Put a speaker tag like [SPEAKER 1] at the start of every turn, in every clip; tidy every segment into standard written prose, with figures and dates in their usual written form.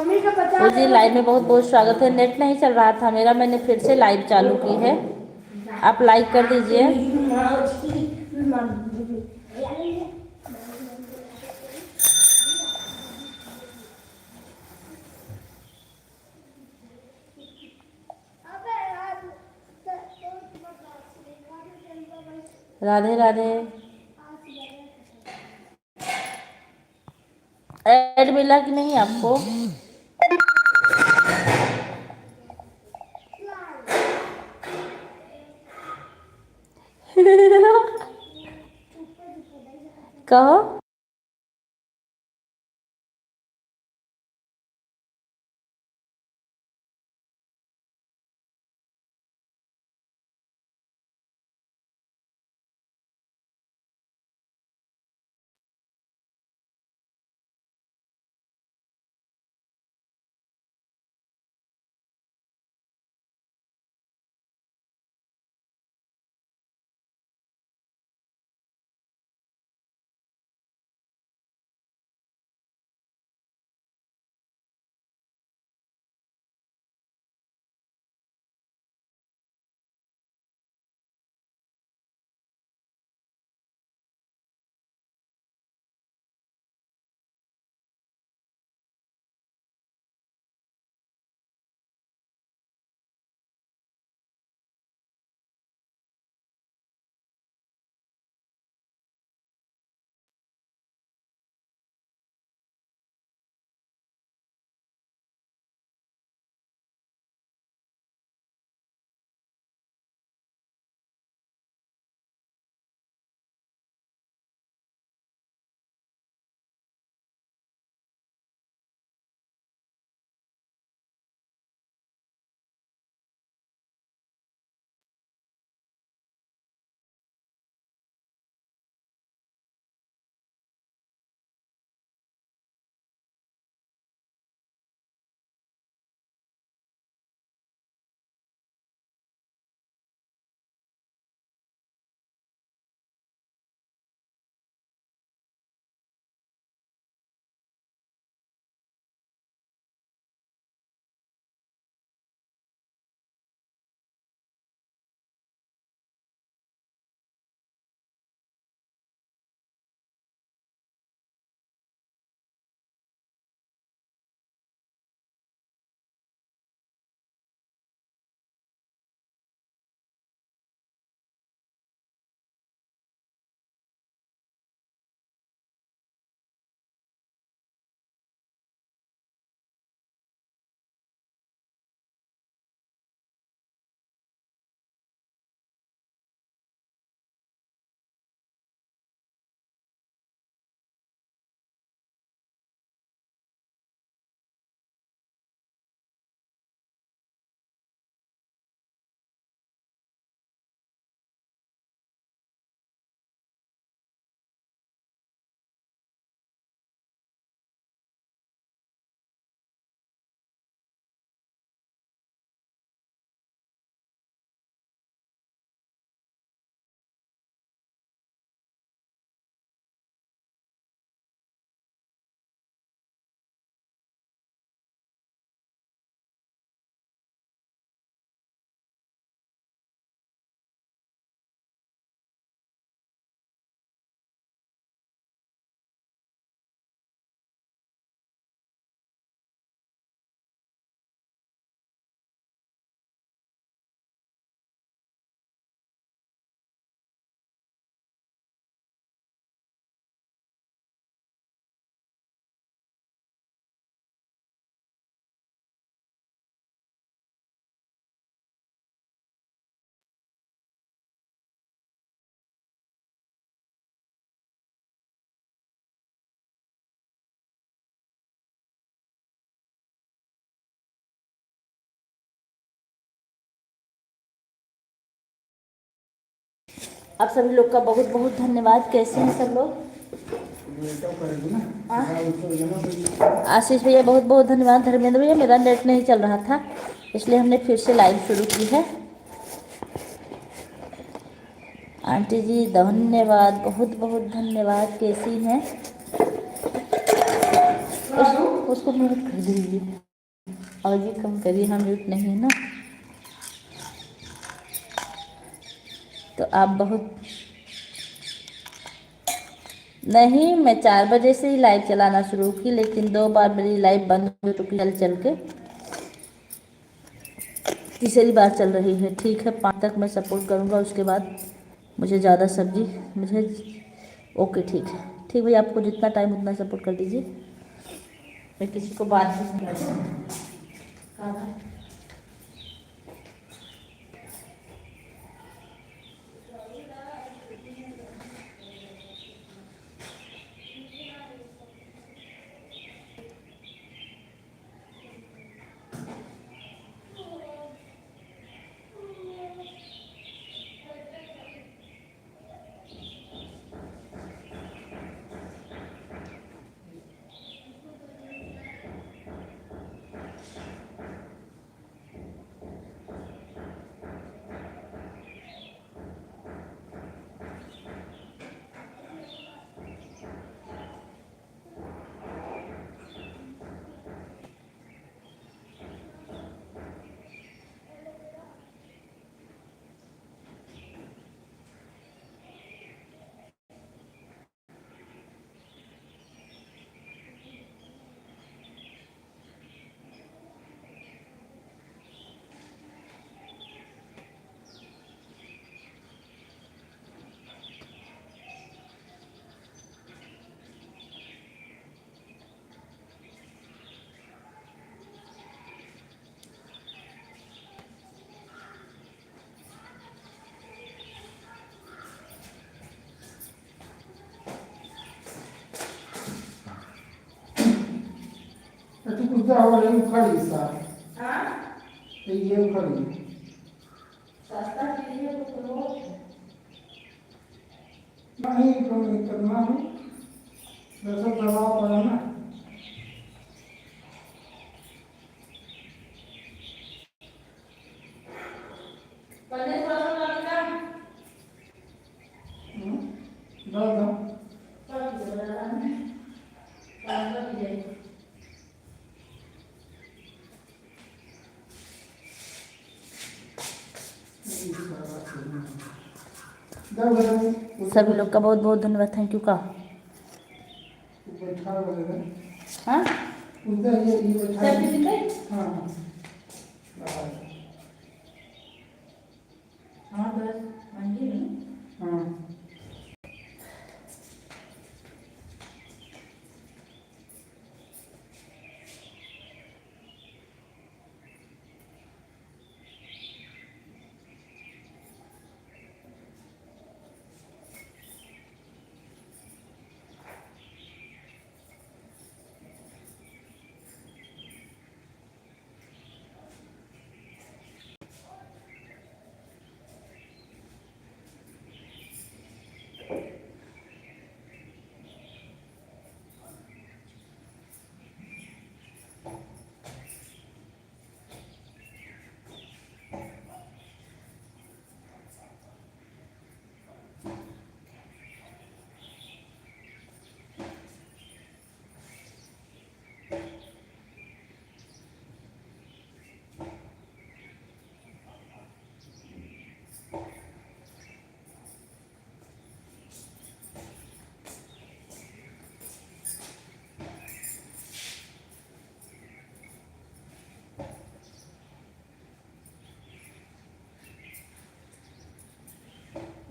[SPEAKER 1] जी live में बहुत बहुत स्वागत है। नेट नहीं चल रहा था मेरा, मैंने फिर से लाइव चालू की है। आप लाइक कर दीजिए। राधे राधे। ऐड मिला कि नहीं आपको? कहो। आप सभी लोग का बहुत बहुत धन्यवाद। कैसे हैं सब लोग? आशीष भैया बहुत बहुत धन्यवाद। धर्मेंद्र भैया मेरा नेट नहीं चल रहा था इसलिए हमने फिर से लाइव शुरू की है। आंटी जी धन्यवाद, बहुत बहुत धन्यवाद। कैसी हैं? उसको म्यूट कर दीजिए। और ये कम करिए, हाँ म्यूट नहीं है ना। तो आप बहुत नहीं, मैं 4 बजे से ही लाइव चलाना शुरू की, लेकिन 2 बार मेरी लाइव बंद हो चुकी है चल के, तीसरी बार चल रही है। ठीक है, 5 तक मैं सपोर्ट करूँगा, उसके बाद मुझे ज़्यादा सब्जी मुझे ओके ठीक है। ठीक भैया, आपको जितना टाइम उतना सपोर्ट कर दीजिए, मैं किसी को बात भी नहीं करती।
[SPEAKER 2] तू कुछ और नहीं खड़ी सा। हाँ? तो ये खड़ी। सस्ता चीज़ तो लो। नहीं कम करना है। वैसे दबाव पड़ा ना। पहले थोड़ा सा डालेगा। डाल दो। डाल दो डाल दो। डाल दो दीजिए।
[SPEAKER 1] सभी लोग का बहुत बहुत धन्यवाद, थैंक यू का। हाँ हाँ बस मंडी में। हाँ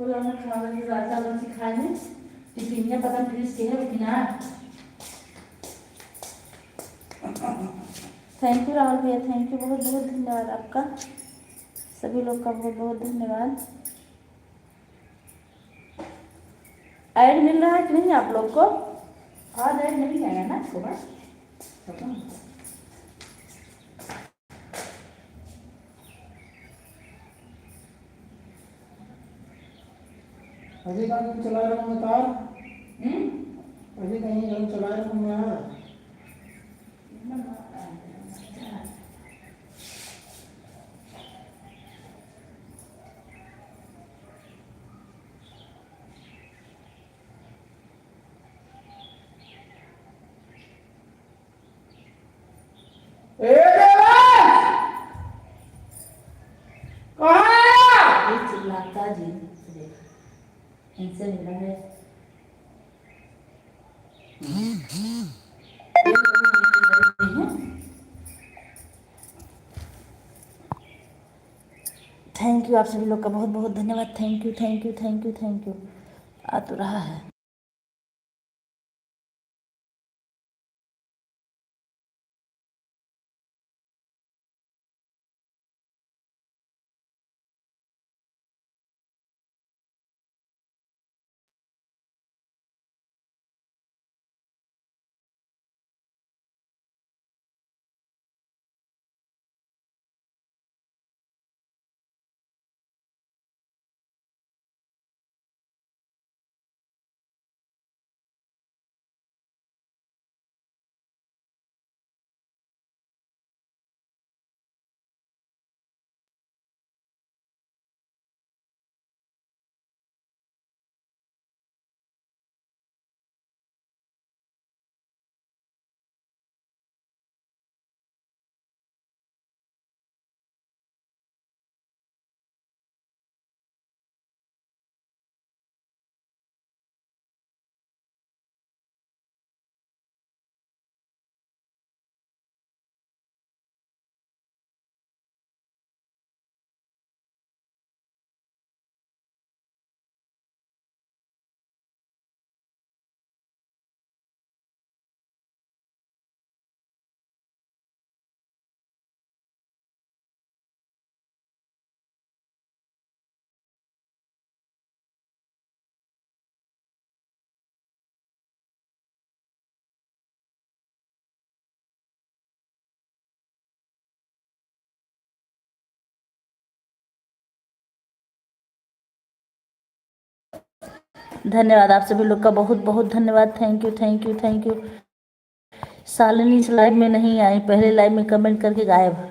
[SPEAKER 1] बोला मैं खाना की रात वाला सिखाए हैं, टिफिन में पता फ्रिज के है बिना। थैंक यू राहुल भैया, थैंक यू, बहुत बहुत धन्यवाद आपका, सभी लोग का बहुत बहुत धन्यवाद। ऐड मिल रहा है कि नहीं आप लोग को? आज ऐड मिल जाएगा ना आपको? बस
[SPEAKER 2] अभी कहीं चला रहा हूँ तार। अभी कहीं चला रहा हूँ मैं। ए देवांश, कहाँ है?
[SPEAKER 1] ये चिल्लाता जी इनसे मिला है। थैंक यू आप सभी लोग का बहुत बहुत धन्यवाद। Thank you thank you thank you thank you. आ तो रहा है। धन्यवाद आप सभी लोग का बहुत बहुत धन्यवाद। Thank you thank you thank you. Shalini इस लाइव में नहीं आई, पहले लाइव में कमेंट करके गायब।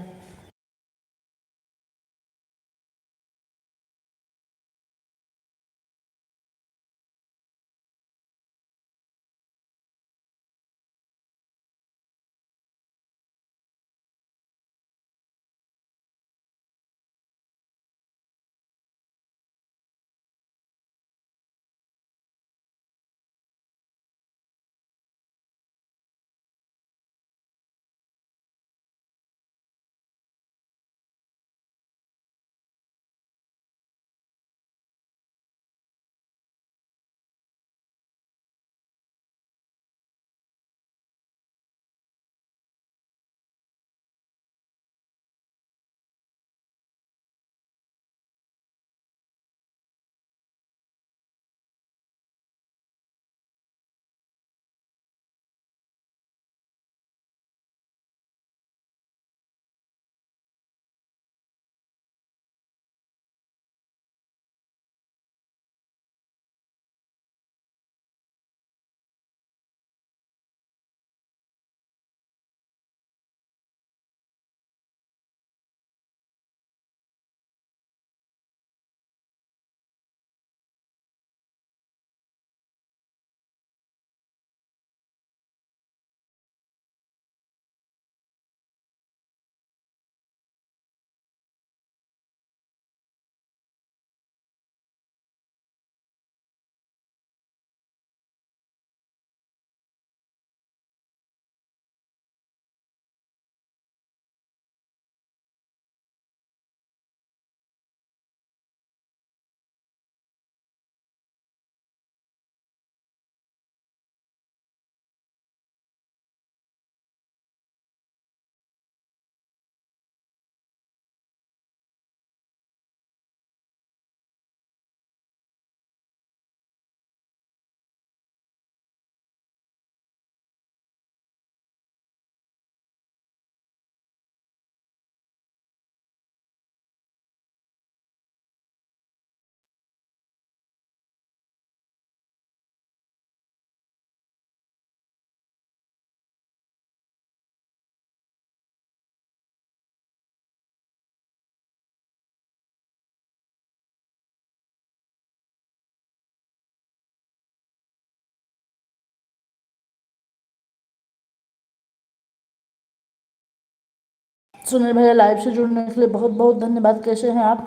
[SPEAKER 1] सुनील भैया लाइव से जुड़ने के लिए बहुत बहुत धन्यवाद। कैसे हैं आप?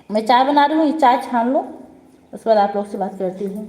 [SPEAKER 1] मैं चाय बना रही हूँ, ये चाय छान लो, उसके बाद आप लोग से बात करती हूँ।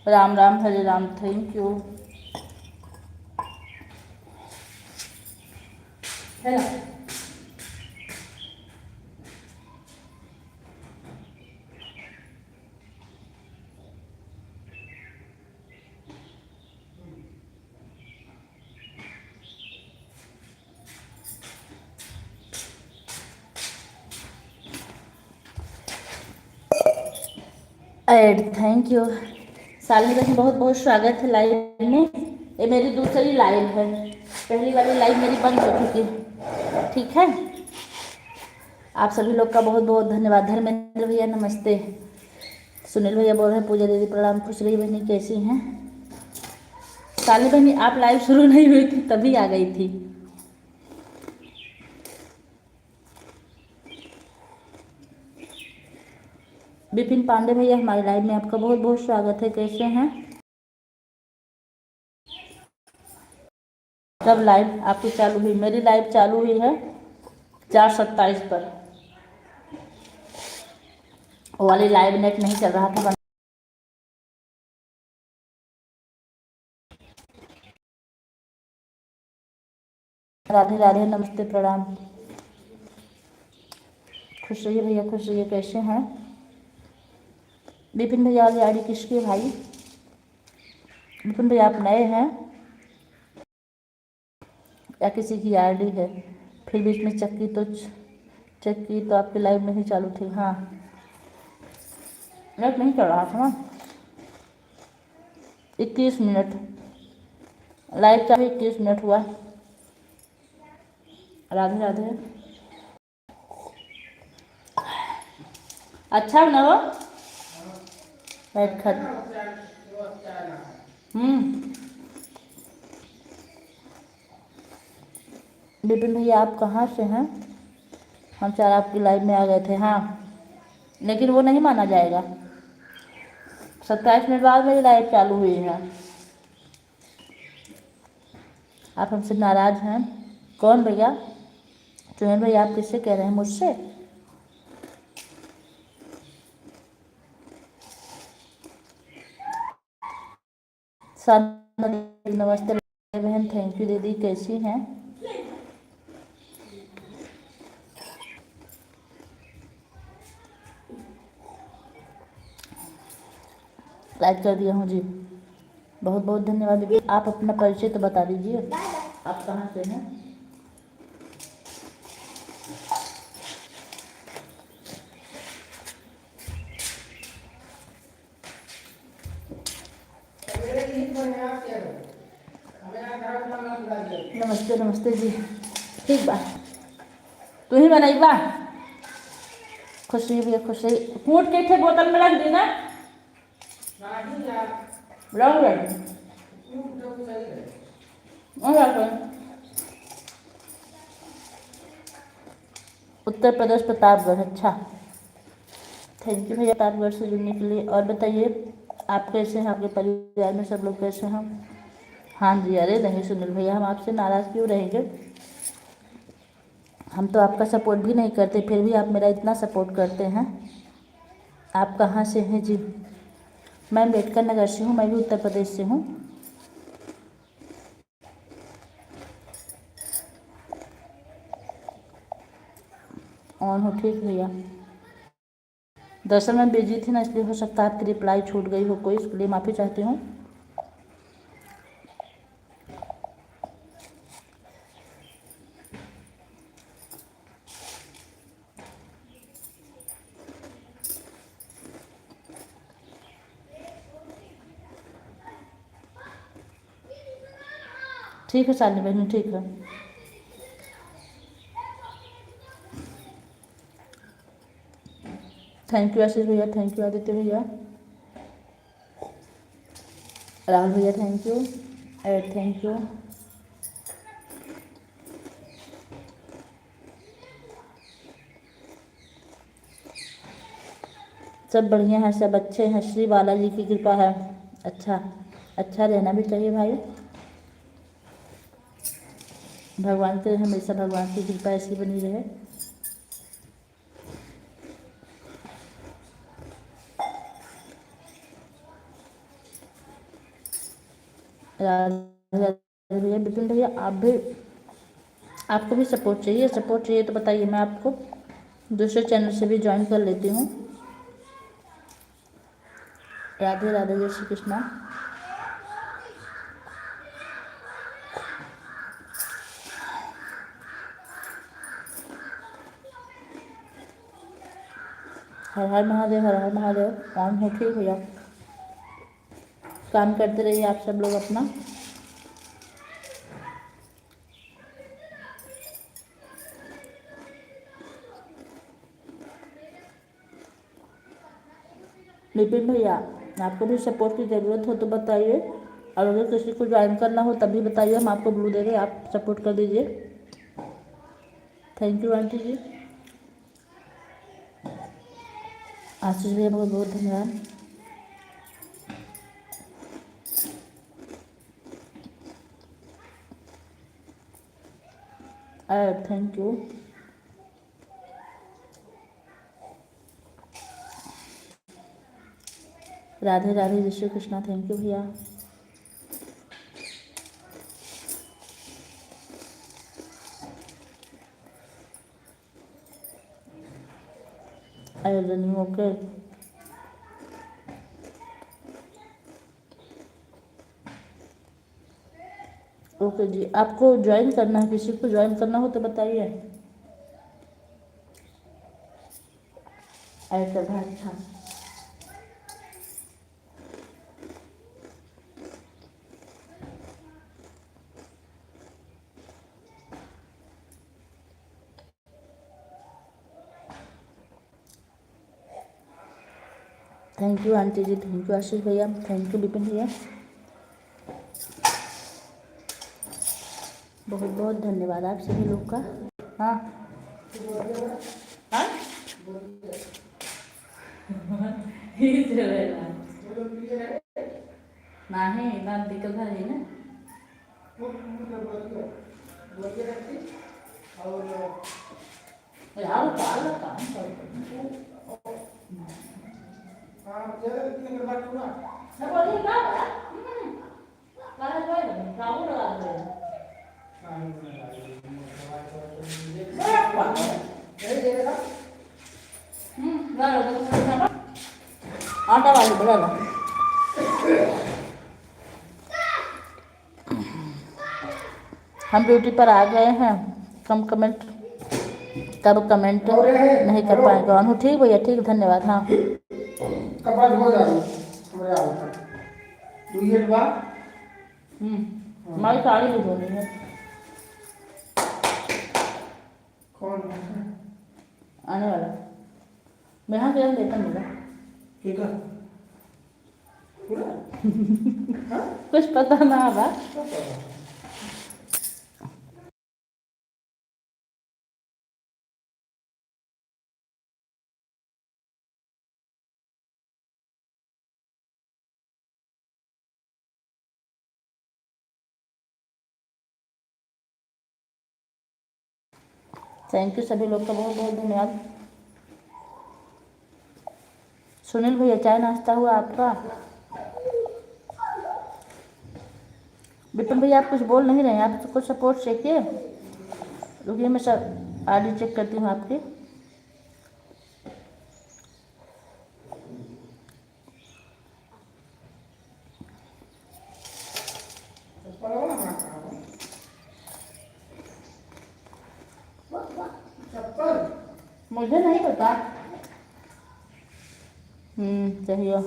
[SPEAKER 1] राम राम, हरे राम, थैंक यू। है ना? Add, thank you. सालनी का बहुत बहुत स्वागत है लाइव में। ये मेरी दूसरी लाइव है, पहली वाली लाइव मेरी बंद हो चुकी है। ठीक है, आप सभी लोग का बहुत बहुत धन्यवाद। धर्मेंद्र भैया नमस्ते। सुनील भैया बोल रहे हैं पूजा दीदी प्रणाम, खुश रही बहनी, कैसी हैं? साली बहनी आप लाइव शुरू नहीं हुई थी तभी आ गई थी। विपिन पांडे भैया हमारे लाइव में आपका बहुत बहुत स्वागत है। कैसे हैं? कब लाइव आपकी चालू हुई? मेरी लाइव चालू हुई है 4:27 पर। वो वाली लाइव नेट नहीं चल रहा था। राधे राधे, नमस्ते प्रणाम। खुश रहिए भैया, खुश रहिए। कैसे हैं? विपिन भैया वाली आईडी किसकी है भाई? विपिन भैया आप नए हैं या किसी की आईडी है? फिर बीच में चक्की तो आपकी लाइव नहीं चालू थी। हाँ, नेट नहीं चल रहा था ना। 21 मिनट लाइव चालू, 21 मिनट हुआ। राधे राधे। अच्छा ना वो बैठ खत। विपिन भैया आप कहाँ से हैं? हम चार आपकी लाइव में आ गए थे। हाँ, लेकिन वो नहीं माना जाएगा। 27 मिनट बाद मेरी लाइव चालू हुई है। आप हमसे नाराज हैं? कौन भैया? चुनेल भैया आप किससे कह रहे हैं? मुझसे? साधना दीदी नमस्ते बहन, थैंक यू दीदी, कैसी हैं? लाइक कर दिया हूँ जी, बहुत बहुत धन्यवाद दीदी। आप अपना परिचय तो बता दीजिए, आप कहाँ से हैं? नमस्ते नमस्ते जी, ठीक बा, तू ही बनाई बा। खुश रही भैया, खुश रही। कूट के थे बोतल में रख दी ना, रख उत्तर प्रदेश प्रतापगढ़, अच्छा थैंक यू भैया प्रतापगढ़ से जुड़ने के लिए। और बताइए आप कैसे हैं, आपके परिवार में सब लोग कैसे हैं? हाँ जी, अरे नहीं सुनील भैया, हम आपसे नाराज़ क्यों रहेंगे? हम तो आपका सपोर्ट भी नहीं करते, फिर भी आप मेरा इतना सपोर्ट करते हैं। आप कहाँ से हैं जी? मैं अम्बेडकर नगर से हूँ, मैं भी उत्तर प्रदेश से हूँ। और हूँ ठीक भैया, दरअसल मैं बिजी थी ना, इसलिए हो सकता है आपकी रिप्लाई छूट गई हो कोई, इसके लिए माफ़ी चाहती हूँ। ठीक है शालिनी बहन, ठीक है। थैंक यू आशीष भैया, थैंक यू आदित्य भैया, राहुल भैया थैंक यू, थैंक यू। सब बढ़िया है, सब अच्छे हैं, श्री बालाजी की कृपा है। अच्छा अच्छा रहना भी चाहिए भाई, भगवान के हमेशा भगवान की कृपा ऐसी बनी रहे। भैया विपिन भैया, आप भी, आपको भी सपोर्ट चाहिए? सपोर्ट चाहिए तो बताइए, मैं आपको दूसरे चैनल से भी ज्वाइन कर लेती हूँ। राधे राधे, जय श्री कृष्णा। हर हर महादेव, हर हर महादेव। ऑन हो ठीक भैया, काम करते रहिए आप सब लोग अपना। विपिन भैया, आपको भी सपोर्ट की ज़रूरत हो तो बताइए, और अगर किसी को ज्वाइन करना हो तब भी बताइए, हम आपको ब्लू दे रहे, आप सपोर्ट कर दीजिए। Thank you aunty ji, Ashish भैया बहुत बहुत धन्यवाद। Thank you. राधे राधे, जय श्री कृष्णा, थैंक यू भैया। रनिंग ओके, ओके जी। आपको ज्वाइन करना है, किसी को ज्वाइन करना हो तो बताइए। ऐसा था, अच्छा thank you aunty ji, thank you Ashish भैया, थैंक यू विपिन भैया, बहुत बहुत धन्यवाद आप सभी लोग का। हाँ हाँ नाही ना दिक्कत झाली ना, यार चाल काम करतो। आटा वाली बड़ा ला। हम ड्यूटी पर आ गए हैं। कम कमेंट तब कमेंट नहीं कर पाएगा। अनु ठीक भैया, ठीक, धन्यवाद। हाँ
[SPEAKER 2] कपाट हो जा हमारे आओ तू ये बात
[SPEAKER 1] हमारी साड़ी भी धोनी है।
[SPEAKER 2] कौन
[SPEAKER 1] आने वाला मैं यहाँ गया देखा मिला
[SPEAKER 2] ठीक है पूरा
[SPEAKER 1] कुछ पता ना बा। थैंक यू सभी लोग का बहुत बहुत धन्यवाद। सुनील भैया चाय नाश्ता हुआ आपका? विपिन भैया आप कुछ बोल नहीं रहे हैं, आप कुछ सपोर्ट चेकिए। रुकिए मैं सब आईडी चेक करती हूँ आपकी। मुझे नहीं पता। चाहिए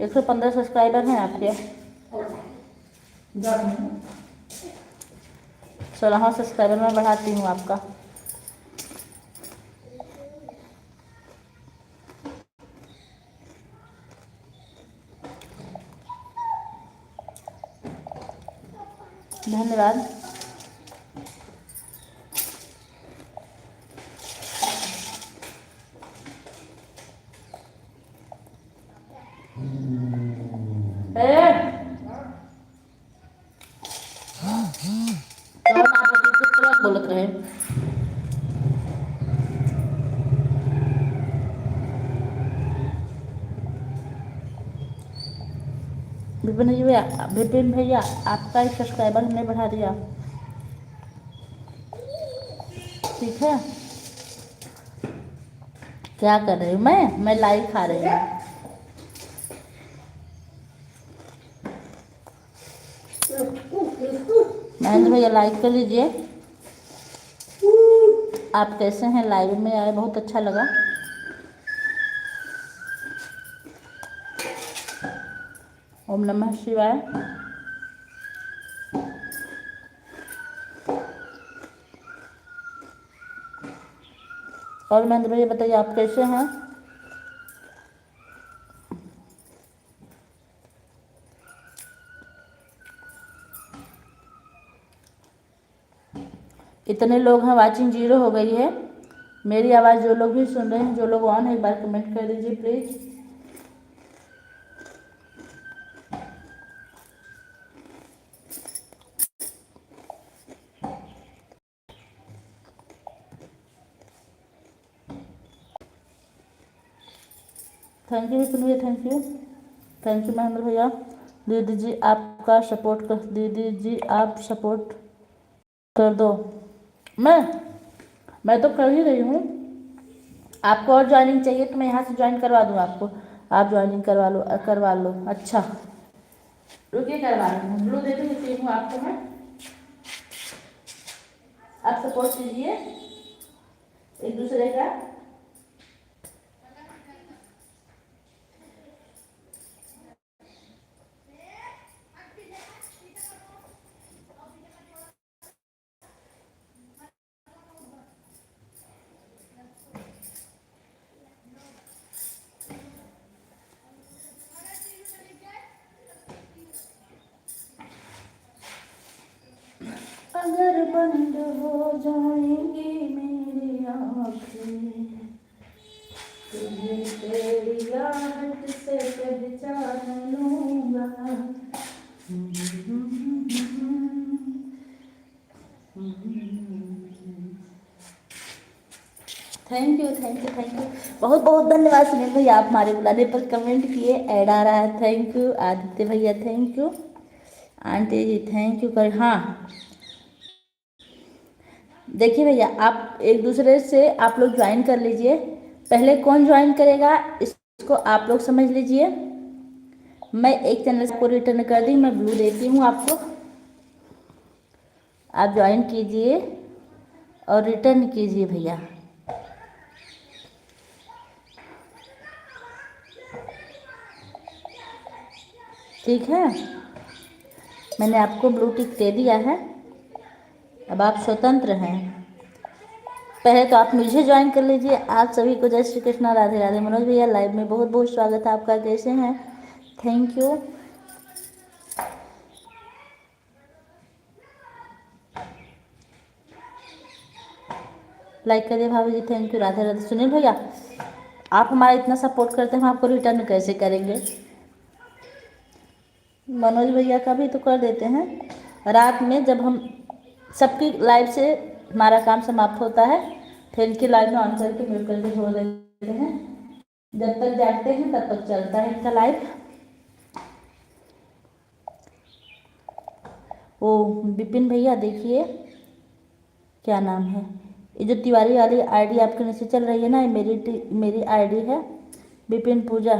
[SPEAKER 1] 115 सब्सक्राइबर हैं आपके। 16वां सब्सक्राइबर मैं बढ़ाती हूँ आपका। धन्यवाद। बोलत रहे विपिन भैया आपका एक सब्सक्राइबर हमने बढ़ा दिया। ठीक है, क्या कर रही हूँ मैं लाइव खा रही हूँ। महेंद्र भैया लाइक कर लीजिए। आप कैसे हैं? लाइव में आए बहुत अच्छा लगा। ओम नमः शिवाय। और महेंद्र भैया बताइए आप कैसे हैं? इतने लोग हैं, वाचिंग 0 हो गई है। मेरी आवाज़ जो लोग भी सुन रहे हैं, जो लोग ऑन है, एक बार कमेंट कर दीजिए प्लीज़। थैंक यू विपिन भैया, थैंक यू महेंद्र भैया। दीदी जी आपका सपोर्ट कर, दीदी जी आप सपोर्ट कर दो। मैं तो कर ही रही हूँ। आपको और ज्वाइनिंग चाहिए तो मैं यहाँ से ज्वाइन करवा दूँ आपको। आप ज्वाइनिंग करवा लो। अच्छा रुकिए, करवा रही हूँ। ब्लू देती हूँ आपको मैं। आप सपोर्ट कीजिए एक दूसरे का। अगर बंद हो जाएंगी मेरी आँखें, तुझे तेरी आहट से पहचान लूँगा। Thank you thank you thank you. बहुत बहुत धन्यवाद सुनील भैया, आप हमारे बुलाने पर कमेंट किए, ऐड आ रहा है। थैंक यू आदित्य भैया, thank you aunty ji, thank you कर। हाँ देखिए भैया, आप एक दूसरे से आप लोग ज्वाइन कर लीजिए। पहले कौन ज्वाइन करेगा इसको आप लोग समझ लीजिए। मैं एक चैनल को रिटर्न कर दी, मैं ब्लू देती हूँ आपको, आप ज्वाइन कीजिए और रिटर्न कीजिए भैया। ठीक है, मैंने आपको ब्लू टिक दे दिया है, अब आप स्वतंत्र हैं। पहले तो आप मुझे ज्वाइन कर लीजिए। आप सभी को जय श्री कृष्णा, राधे राधे। मनोज भैया लाइव में बहुत बहुत स्वागत है आपका, कैसे हैं? Thank you. लाइक करिए भाभी जी, थैंक यू, राधे राधे। सुनील भैया, आप हमारा इतना सपोर्ट करते हैं, हम आपको रिटर्न कैसे करेंगे? मनोज भैया का भी तो कर देते हैं। रात में जब हम सबकी लाइव से हमारा काम समाप्त होता है, फिर इनकी लाइव में ऑन करके म्यूट करके छोड़ देते हैं। जब तक जागते हैं तब तक चलता है इनका लाइव। वो विपिन भैया देखिए, क्या नाम है, ये जो तिवारी वाली आईडी आपके नीचे चल रही है ना, ये मेरी आईडी है। विपिन पूजा,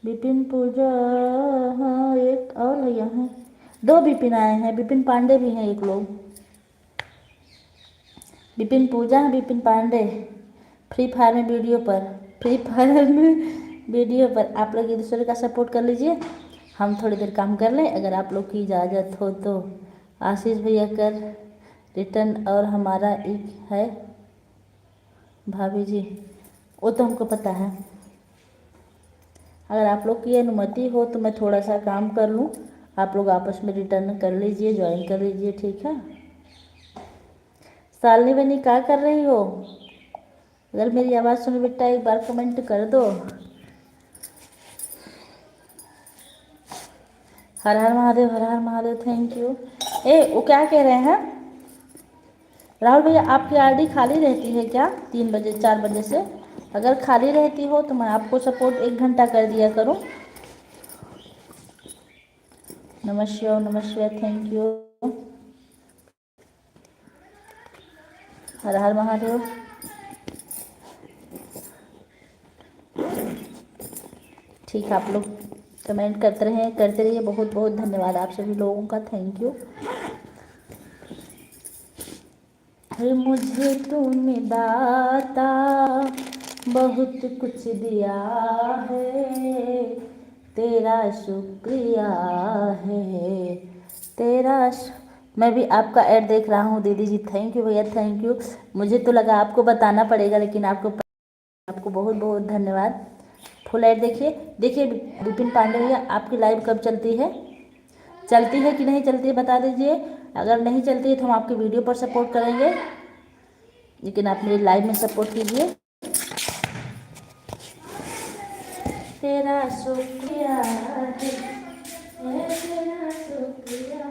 [SPEAKER 1] विपिन पूजा। हाँ एक और भैया हैं, दो विपिन आए हैं, विपिन पांडे भी हैं एक लोग। विपिन पूजा, विपिन पांडे। फ्री फायर में वीडियो पर, फ्री फायर में वीडियो पर आप लोग एक दूसरे का सपोर्ट कर लीजिए। हम थोड़ी देर काम कर लें, अगर आप लोग की इजाज़त हो तो। आशीष भैया कर रिटर्न, और हमारा एक है भाभी जी, वो तो हमको पता है। अगर आप लोग की अनुमति हो तो मैं थोड़ा सा काम कर लूँ, आप लोग आपस में रिटर्न कर लीजिए, ज्वाइन कर लीजिए, ठीक है? सालनी बनी क्या कर रही हो? अगर मेरी आवाज़ सुनो बेटा, एक बार कमेंट कर दो। हर हर महादेव, हर हर महादेव, थैंक यू। वो क्या कह रहे हैं राहुल भैया, आपकी आईडी खाली रहती है क्या 3 बजे 4 बजे से? अगर खाली रहती हो तो मैं आपको सपोर्ट 1 घंटा कर दिया करूं। नमस्कार नमस्कार, थैंक यू। हर हर महादेव। ठीक, आप लोग कमेंट करते रहिए। बहुत बहुत धन्यवाद आप सभी लोगों का, थैंक यू। मुझे तूने दाता बहुत कुछ दिया है, तेरा शुक्रिया है, मैं भी आपका ऐड देख रहा हूँ दीदी जी, थैंक यू भैया, थैंक यू। मुझे तो लगा आपको बताना पड़ेगा, लेकिन आपको बहुत बहुत धन्यवाद। फुल ऐड देखिए। देखिए विपिन पांडे भैया, आपकी लाइव कब चलती है कि नहीं चलती है बता दीजिए। अगर नहीं चलती है तो हम आपके वीडियो पर सपोर्ट करेंगे, लेकिन आप मेरी लाइव में सपोर्ट कीजिए। तेरा शुक्रिया है, तेरा शुक्रिया।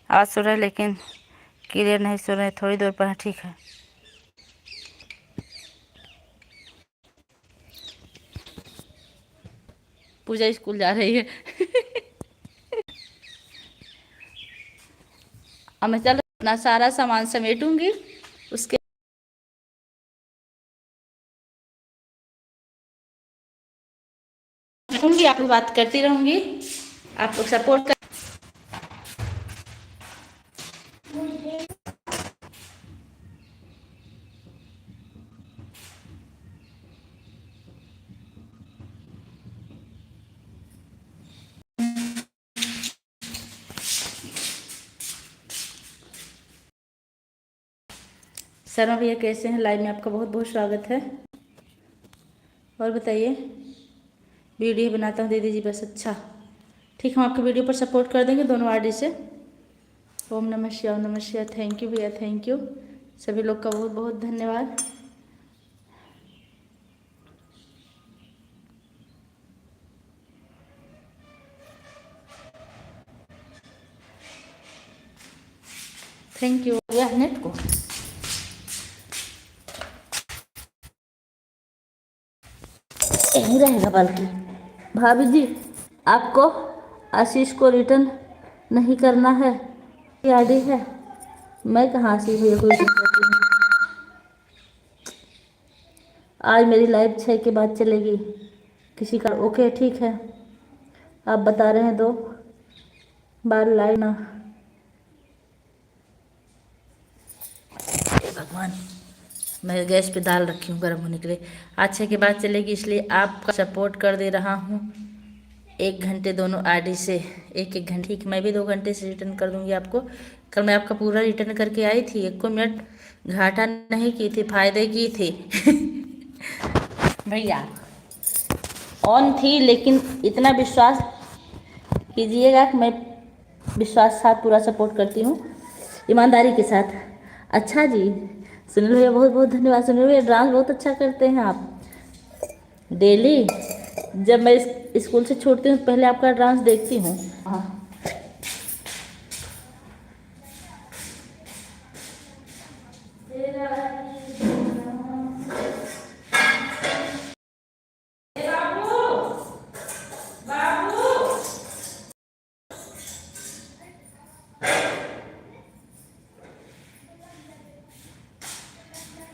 [SPEAKER 1] आवाज़ सुन रहे लेकिन क्लियर नहीं सुन रहे, थोड़ी देर पर ठीक है। पूजा स्कूल जा रही है। अब मैं चल अपना सारा सामान समेटूंगी, उसके रहूंगी, आप बात करती रहूंगी, आप लोग सपोर्ट कर। शर्मा भैया कैसे हैं? लाइव में आपका बहुत बहुत स्वागत है। और बताइए, वीडियो बनाता हूँ दीदी जी बस। अच्छा ठीक, हम आपके वीडियो पर सपोर्ट कर देंगे दोनों आईडी से। ओम नमः शिवाय, ओम नमः शिवाय। थैंक यू भैया, थैंक यू। सभी लोग का बहुत बहुत धन्यवाद। थैंक यू भैया। नेट को यहीं रहेगा बल्कि। भाभी जी, आपको आशीष को रिटर्न नहीं करना है, ये आईडी है। मैं कहाँ आशीष भैया को रिटर्न करती हूँ। आज मेरी लाइव 6 के बाद चलेगी किसी का। ओके ठीक है, आप बता रहे हैं 2 बार लाइव ना। हे भगवान, मैं गैस पे दाल रखी हूँ गर्म होने के लिए। आज 6 के बाद चलेगी, इसलिए आपका सपोर्ट कर दे रहा हूँ 1 घंटे दोनों आईडी से। एक घंटे, ठीक, मैं भी 2 घंटे से रिटर्न कर दूंगी आपको। कल मैं आपका पूरा रिटर्न करके आई थी, 1 मिनट घाटा नहीं की थी, फायदे की थी। भैया ऑन थी, लेकिन इतना विश्वास कीजिएगा कि मैं विश्वास के साथ पूरा सपोर्ट करती हूँ, ईमानदारी के साथ। अच्छा जी, सुनील भैया बहुत बहुत धन्यवाद। सुनील भैया डांस बहुत अच्छा करते हैं आप। डेली जब मैं स्कूल से छूटती हूँ पहले आपका डांस देखती हूँ। हाँ,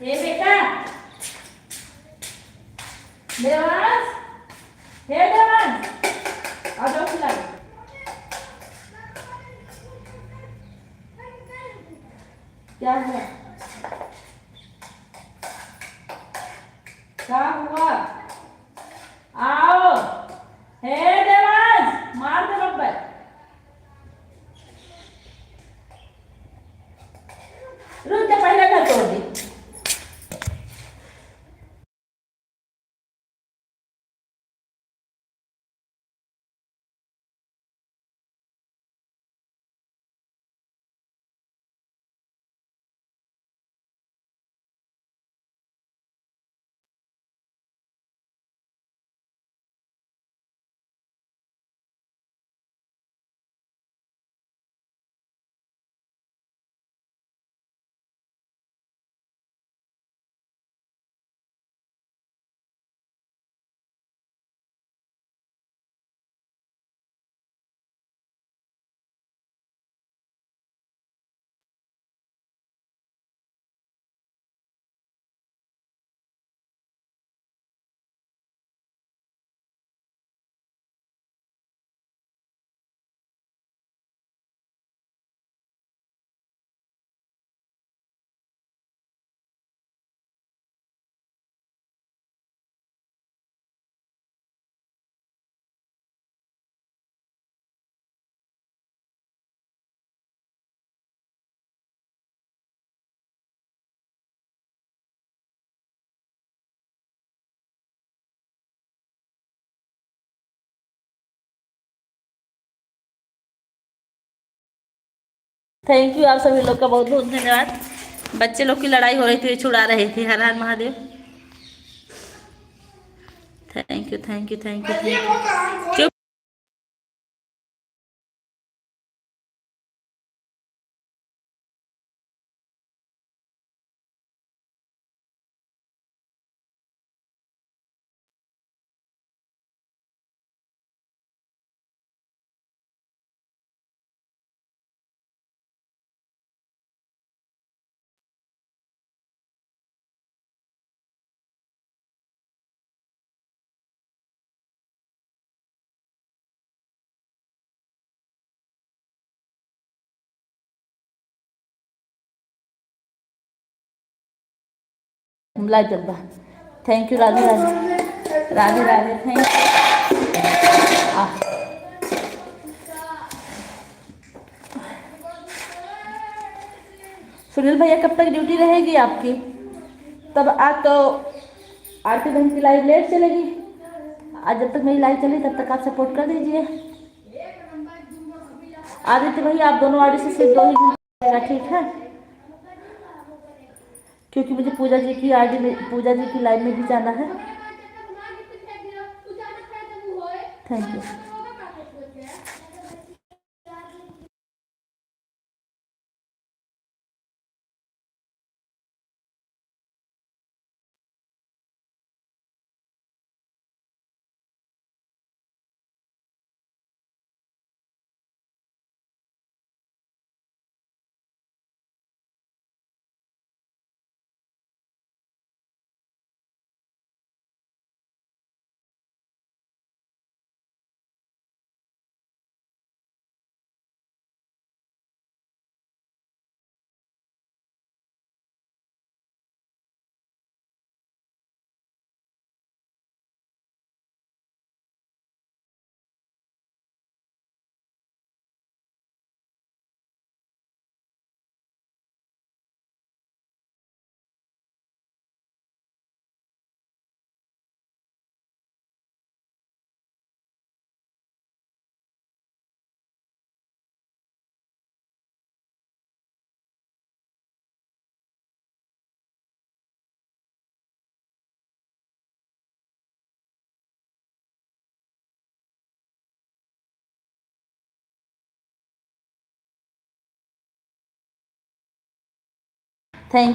[SPEAKER 1] हे बेटा, देवांश, हे देवांश, आ जाओ खिलाओ। क्या है? क्या हुआ? आओ। हे देवांश, मार दे बब्बर। रुक जा, पहले घर तोड़ दी। थैंक यू, आप सभी लोग का बहुत बहुत धन्यवाद। बच्चे लोग की लड़ाई हो रही थी, छुड़ा रहे थे। हर हर Mahadev. Thank you, thank you, thank you, thank you. Live चल रहा है। Thank you Radhe Radhe Radhe Radhe thank you. Sunil भैया कब तक ड्यूटी रहेगी आपकी? तब आज तो आरती बहन की लाइव लेट चलेगी। आज जब तक मेरी लाइव चली तब तक आप सपोर्ट कर दीजिए। आदित्य भैया आप दोनों आरती से सिर्फ 2 ही घंटे, ठीक है? क्योंकि मुझे पूजा जी की आरती में, पूजा जी की लाइव में भी जाना है। Thank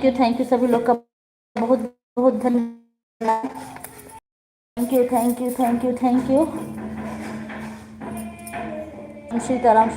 [SPEAKER 1] you. थैंक यू सभी लोग का बहुत बहुत धन्यवाद। Thank you thank you thank you thank you. Sitaram.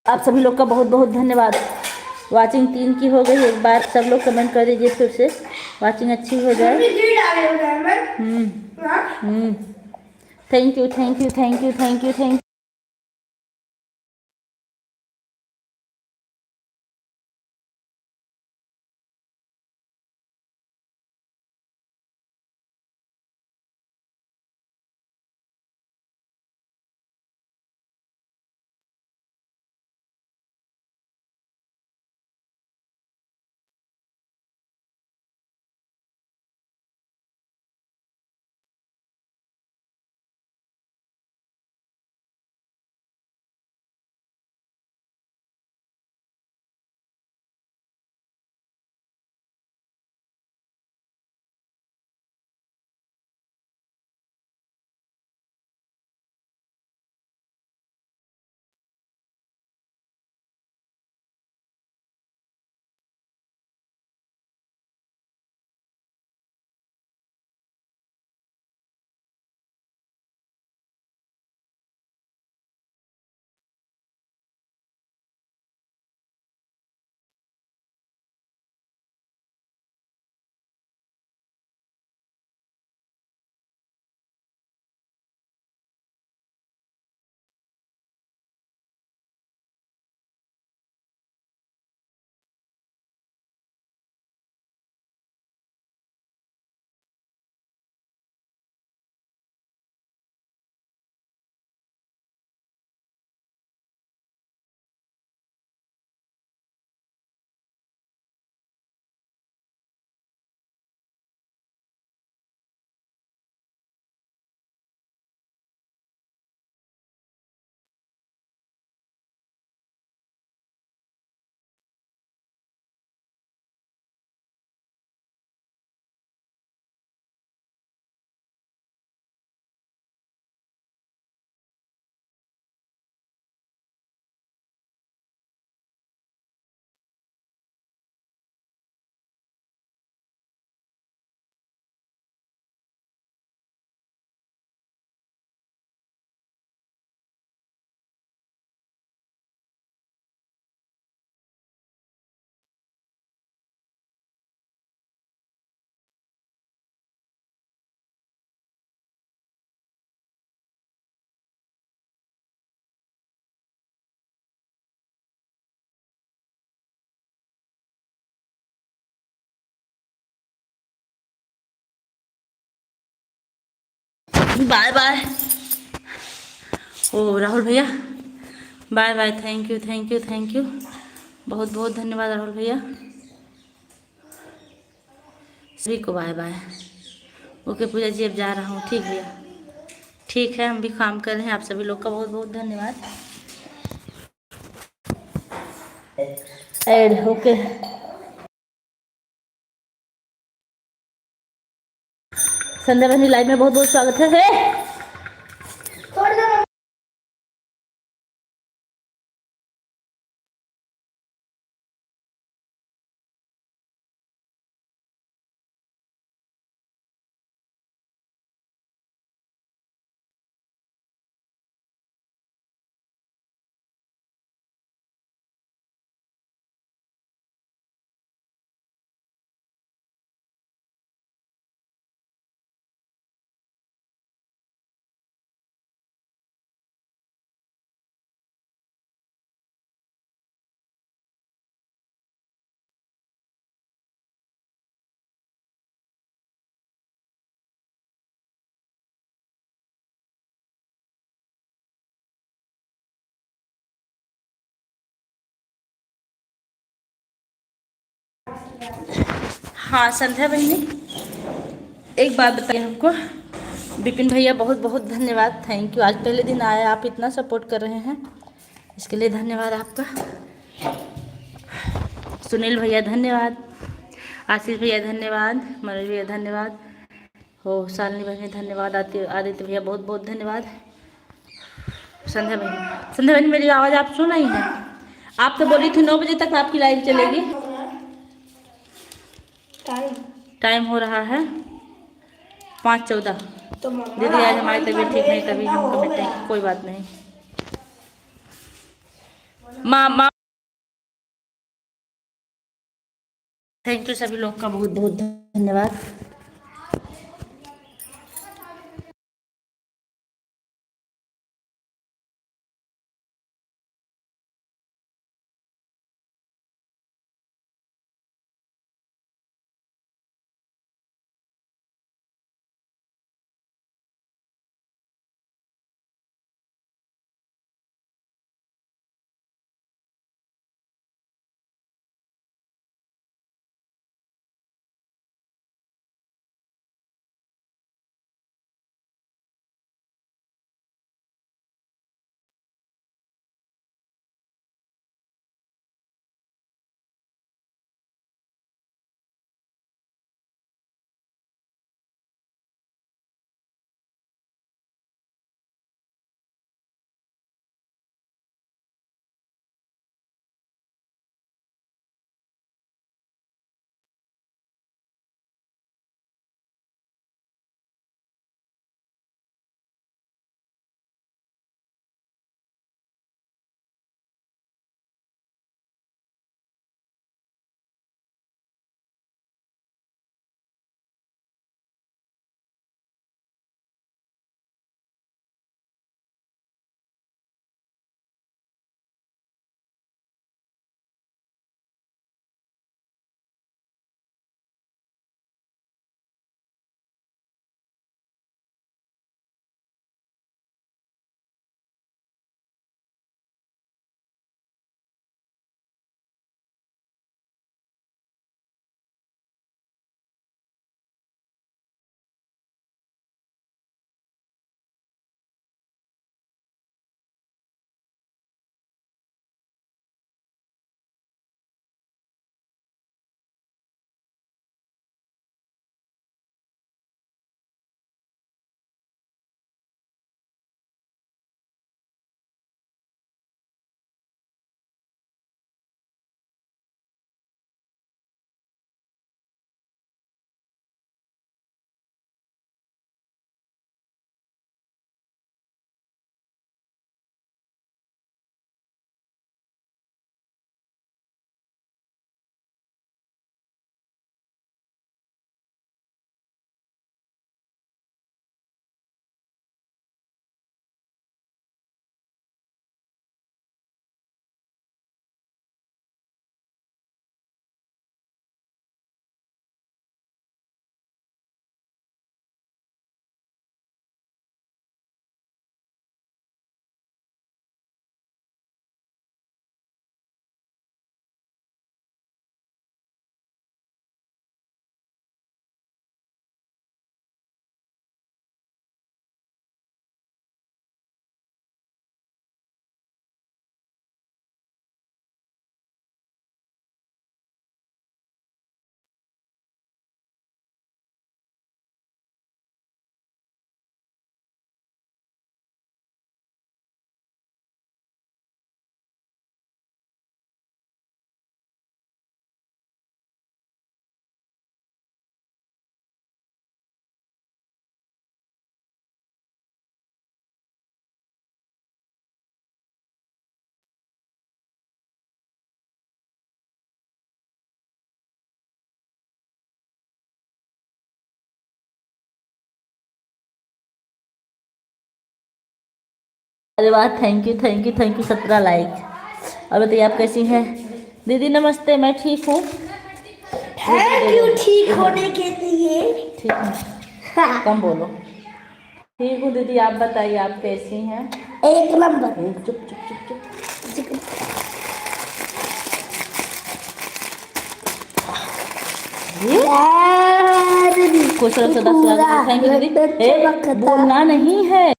[SPEAKER 1] आप सभी लोग का बहुत बहुत धन्यवाद। वाचिंग 3 की हो गई। एक बार सब लोग कमेंट कर दीजिए फिर से, वाचिंग अच्छी हो जाए। Thank you thank you thank you thank you thank bye bye. ओ राहुल भैया bye bye. Thank you thank you thank you, बहुत बहुत धन्यवाद राहुल भैया, सभी को bye bye. Okay Puja ji अब जा रहा हूँ, ठीक भैया, ठीक है, हम भी काम कर रहे हैं। आप सभी लोग का बहुत बहुत धन्यवाद। Add okay. संध्या बहनी लाइव में बहुत बहुत स्वागत है। हाँ संध्या बहनी, एक बात बताइए हमको। विपिन भैया बहुत बहुत धन्यवाद, थैंक यू। आज पहले दिन आए, आप इतना सपोर्ट कर रहे हैं, इसके लिए धन्यवाद आपका। सुनील भैया धन्यवाद, आशीष भैया धन्यवाद, मनोज भैया धन्यवाद, हो शालिनी बहनी धन्यवाद, आदित्य भैया बहुत बहुत धन्यवाद। संध्या बहनी मेरी आवाज़ आप सुन रही हैं? आप तो बोली थी 9 बजे तक आपकी लाइव चलेगी। टाइम हो रहा है 5:14। तो दीदी आज हमारी तबीयत ठीक नहीं, तभी हम कमेंट नहीं, कोई बात नहीं। माँ थैंक यू, सभी लोग का बहुत बहुत धन्यवाद। अरे वाह, thank you thank you thank you, 17 like. और बताइए आप कैसी हैं दीदी? नमस्ते, मैं ठीक हूँ।
[SPEAKER 3] थैंक यू ठीक होने के लिए।
[SPEAKER 1] ठीक है, कम बोलो। ठीक हूँ दीदी, आप बताइए आप कैसी हैं?
[SPEAKER 3] एक नंबर।
[SPEAKER 1] चुप चुप चुप चुप। खुश रहो सदा सदा। थैंक यू दीदी। बोलना नहीं है।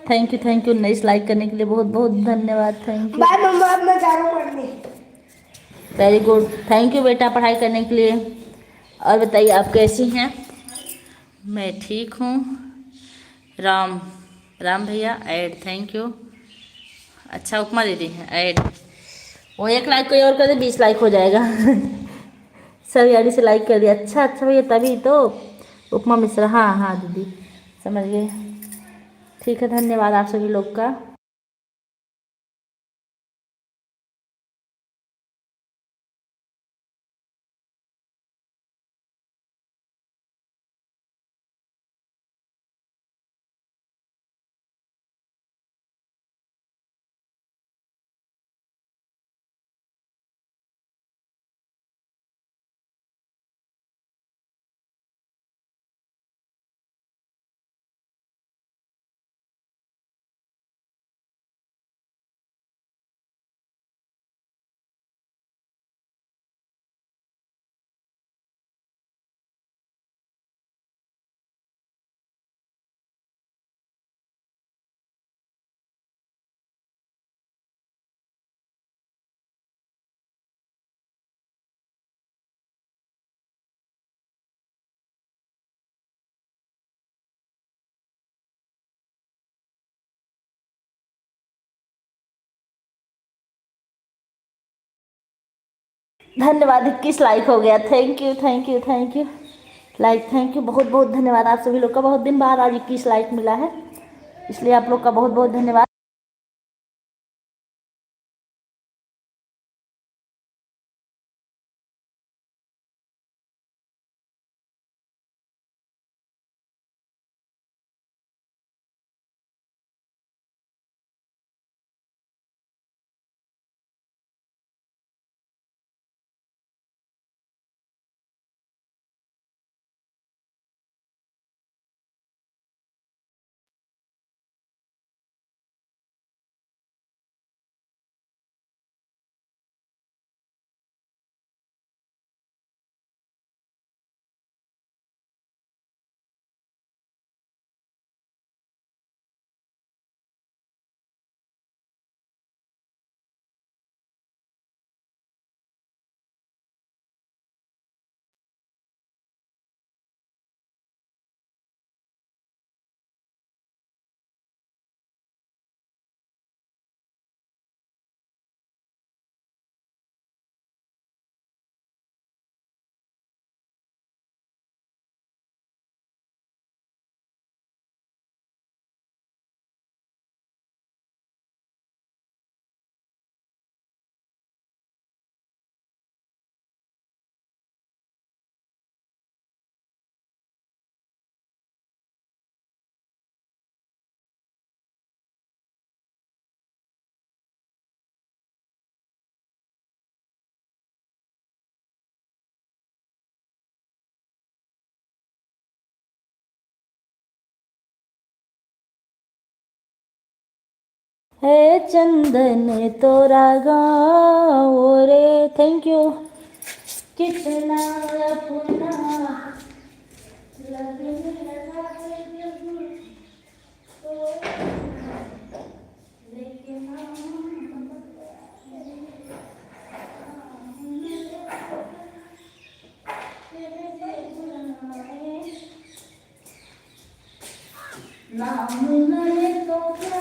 [SPEAKER 1] थैंक यू नेक्स्ट लाइक करने के लिए बहुत बहुत धन्यवाद। Thank you.
[SPEAKER 3] बाय मम्मा, अब मैं जा रहा हूँ पढ़ने।
[SPEAKER 1] वेरी गुड, थैंक यू बेटा पढ़ाई करने के लिए। और बताइए आप कैसी हैं? मैं ठीक हूँ। राम राम भैया ऐड, थैंक यू। अच्छा उपमा दीदी है ऐड। वो 1 लाइक कोई और कर दे 20 लाइक हो जाएगा। सब यारी से लाइक कर दिया। अच्छा अच्छा भैया, तभी तो। उपमा मिश्रा, हाँ हाँ दीदी समझ गए। ठीक है, धन्यवाद आप सभी लोग का। धन्यवाद, 21 लाइक हो गया। Thank you thank you thank you like, thank you बहुत बहुत धन्यवाद आप सभी लोग का। बहुत दिन बाद आज 21 लाइक मिला है, इसलिए आप लोग का बहुत बहुत धन्यवाद। है चंदन तोरा गाँव रे, थैंक यू। कितना अपना लगने लगा है जब तो, लेकिन नाम न ले तो क्या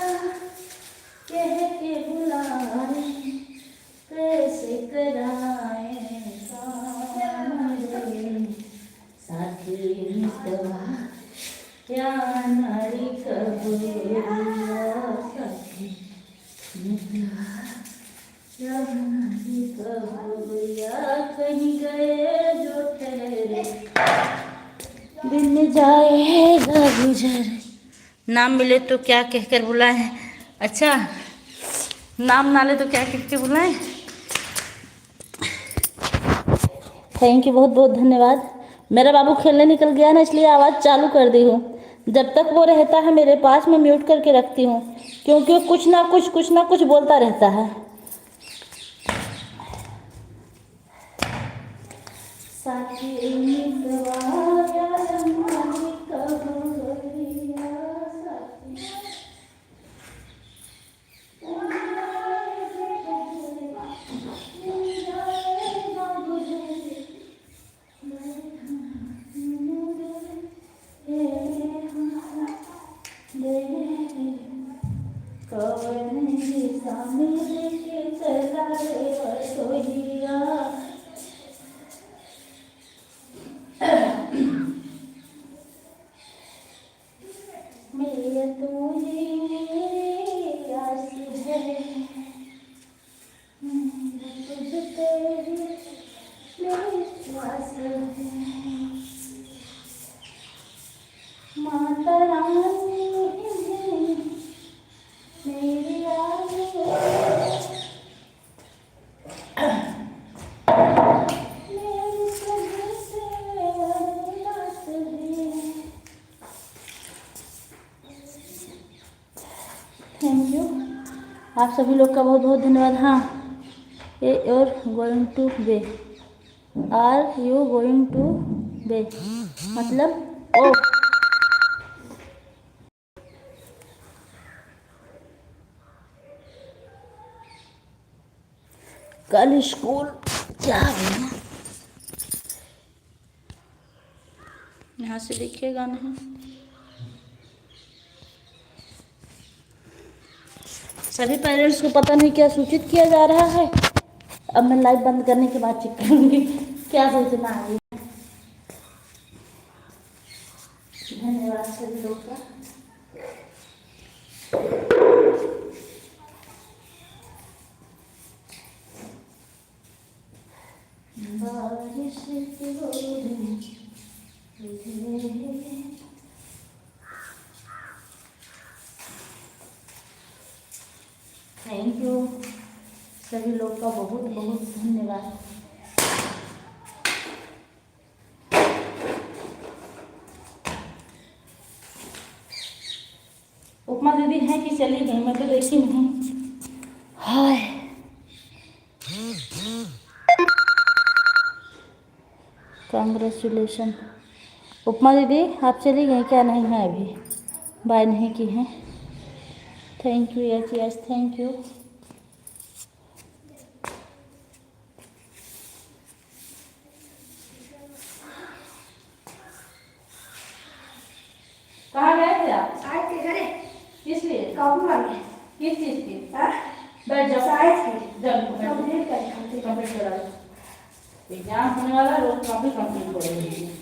[SPEAKER 1] कह के बुलाए, कैसे कराए काम रे। साथी मितवा क्या नारी कबूरिया, साथी मितवा क्या नारी कबूरिया, कहीं गए जो ठहरे दिन जाएगा गुजर। नाम मिले तो क्या कहकर बुलाएं, अच्छा नाम ना ले तो क्या कह के बुलाएं। थैंक यू, बहुत बहुत धन्यवाद। मेरा बाबू खेलने निकल गया ना, इसलिए आवाज़ चालू कर दी हूँ। जब तक वो रहता है मेरे पास मैं म्यूट करके रखती हूँ, क्योंकि वो कुछ ना कुछ बोलता रहता है। साथी मितवा क्या नारी कबूरिया, साथी मेरे तू ही मेरी आस है, तुझ तेरी मेरी श्वास है। माता रानी है मेरी आस है, मेरी सबसे अरदास है। थैंक यू, आप सभी लोग का बहुत बहुत धन्यवाद। हाँ, you're going to be, are you going to be मतलब ओ। कल स्कूल क्या है, यहाँ से लिखिएगा नहीं। सभी पेरेंट्स को पता नहीं क्या सूचित किया जा रहा है। अब मैं लाइव बंद करने के बाद चेक करूँगी क्या सूचना आई। धन्यवाद सभी लोग का। बारिश की बूंदें थैंक यू, सभी लोग का बहुत बहुत धन्यवाद। उपमा दीदी है कि चली गई, मैं तो देखी नहीं। हाय, कांग्रेचुलेशन। उपमा दीदी आप चली गई क्या? नहीं है अभी, बाय नहीं की हैं। Thank you, yes yes thank you. कहाँ गए थे आप?
[SPEAKER 3] आए थे घरे,
[SPEAKER 1] किस लिए?
[SPEAKER 3] कॉपी मांगे।
[SPEAKER 1] किस चीज़ की?
[SPEAKER 3] हाँ?
[SPEAKER 1] बैठ जाओ।
[SPEAKER 3] साइंस की।
[SPEAKER 1] जब
[SPEAKER 3] कंप्लीट कर खाते।
[SPEAKER 1] कंप्लीट करा दो। एग्जाम होने वाला, रोज कॉपी कंप्लीट हो रही है।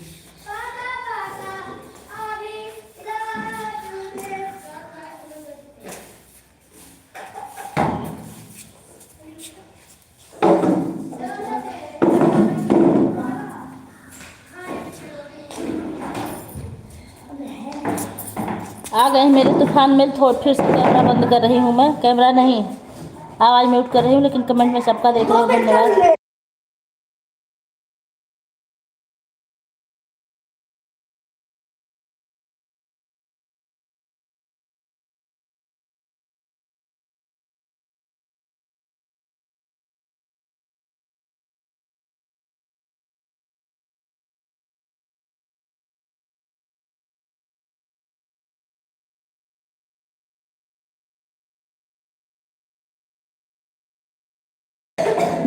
[SPEAKER 1] आ गए मेरे तूफान में। थोड़ा फिर से कैमरा बंद कर रही हूँ मैं, कैमरा नहीं आवाज़ म्यूट कर रही हूँ, लेकिन कमेंट में सबका देख रही हूँ। धन्यवाद।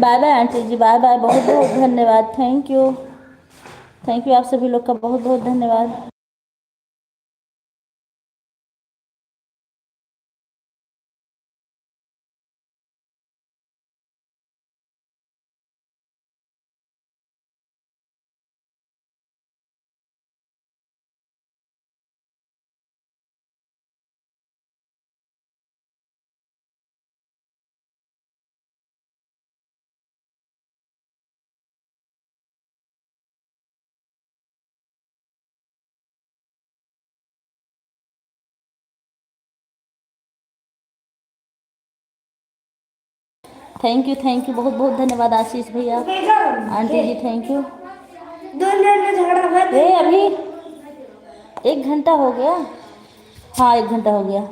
[SPEAKER 1] बाय बाय आंटी जी, बाय बाय, बहुत बहुत धन्यवाद। थैंक यू, थैंक यू, आप सभी लोग का बहुत बहुत धन्यवाद। थैंक यू बहुत बहुत धन्यवाद आशीष भैया, आंटी जी थैंक यू।
[SPEAKER 3] दो मिनट में झगड़ा बंद।
[SPEAKER 1] अभी 1 घंटा हो गया, हाँ 1 घंटा हो गया।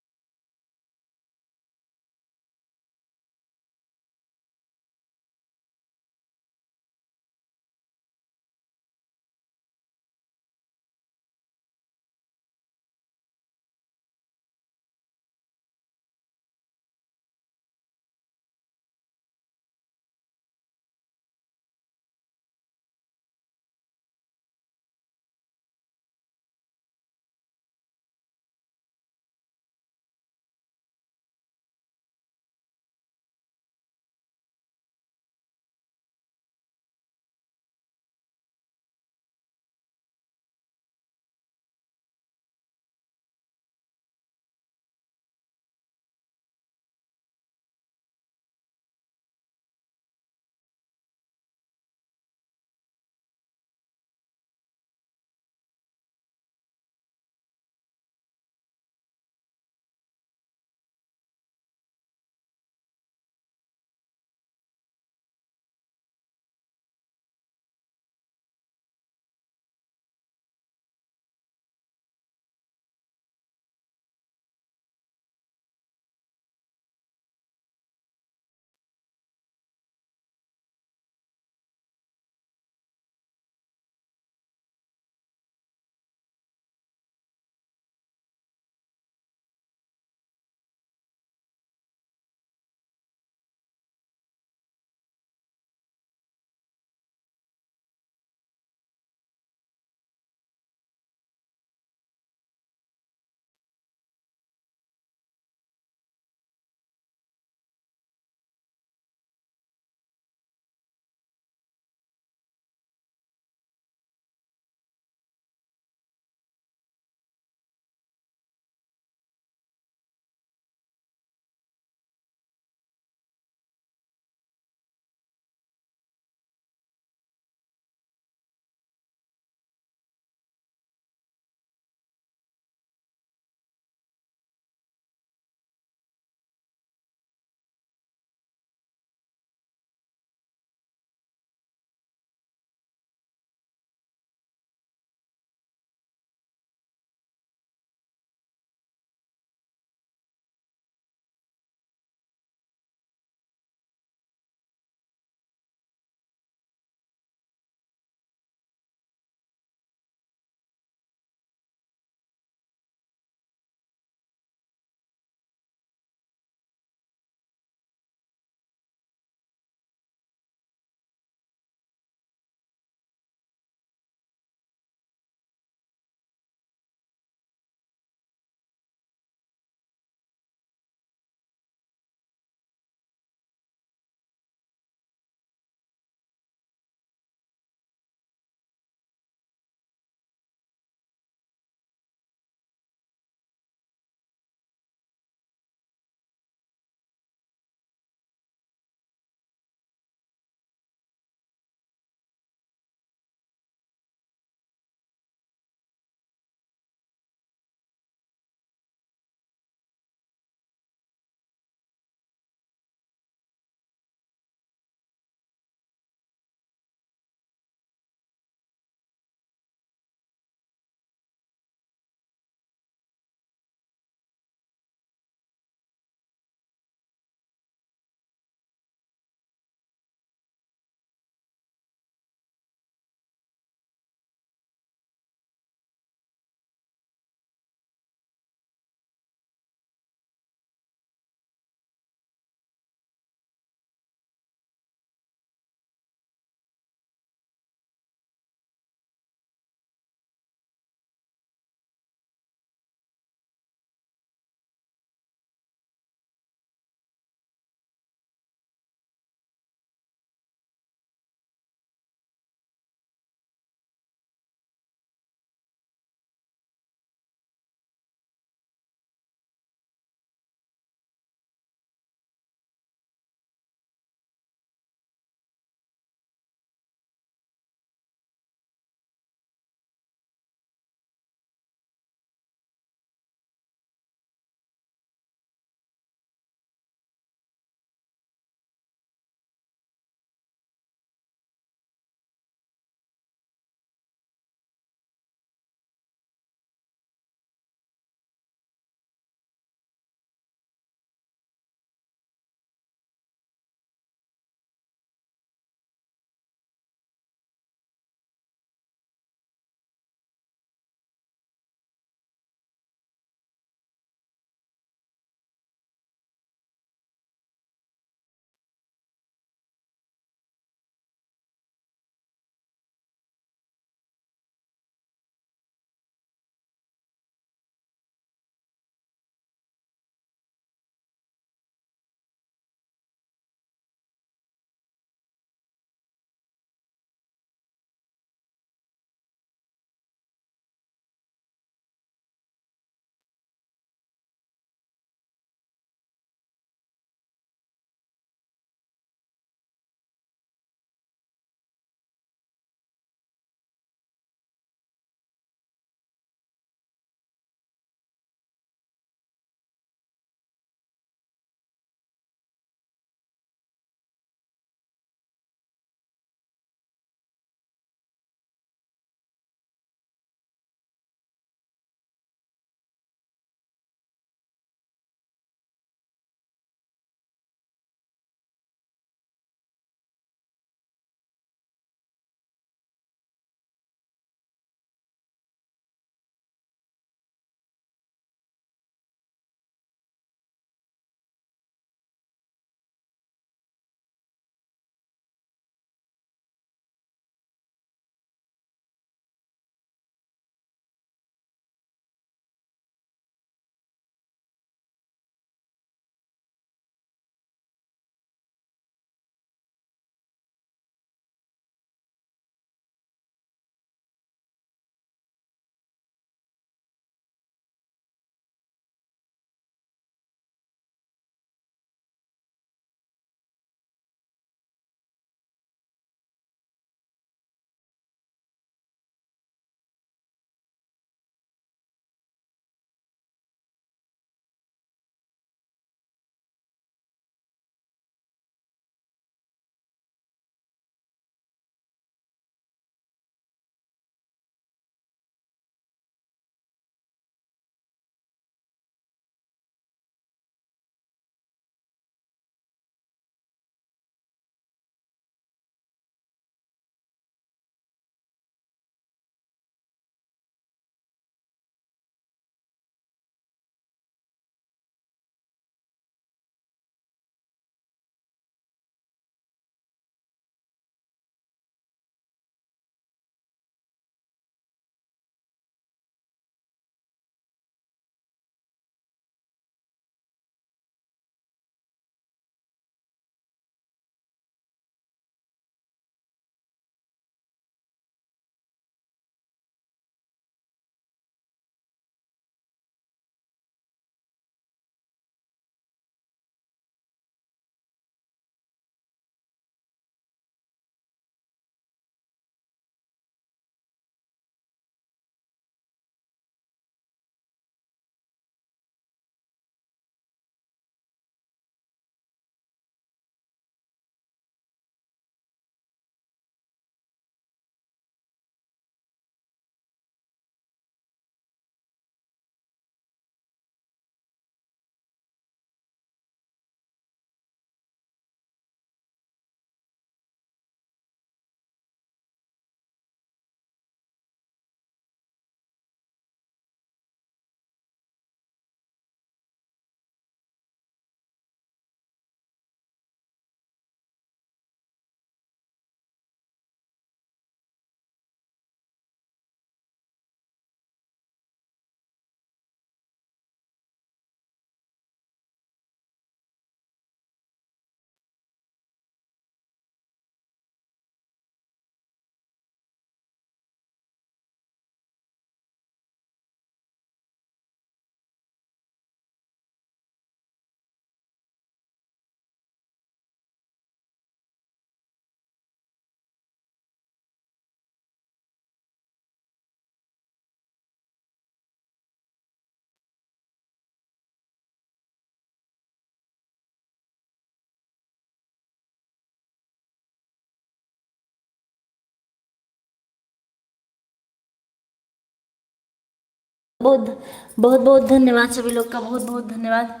[SPEAKER 1] बहुत बहुत बहुत धन्यवाद सभी लोग का, बहुत बहुत धन्यवाद।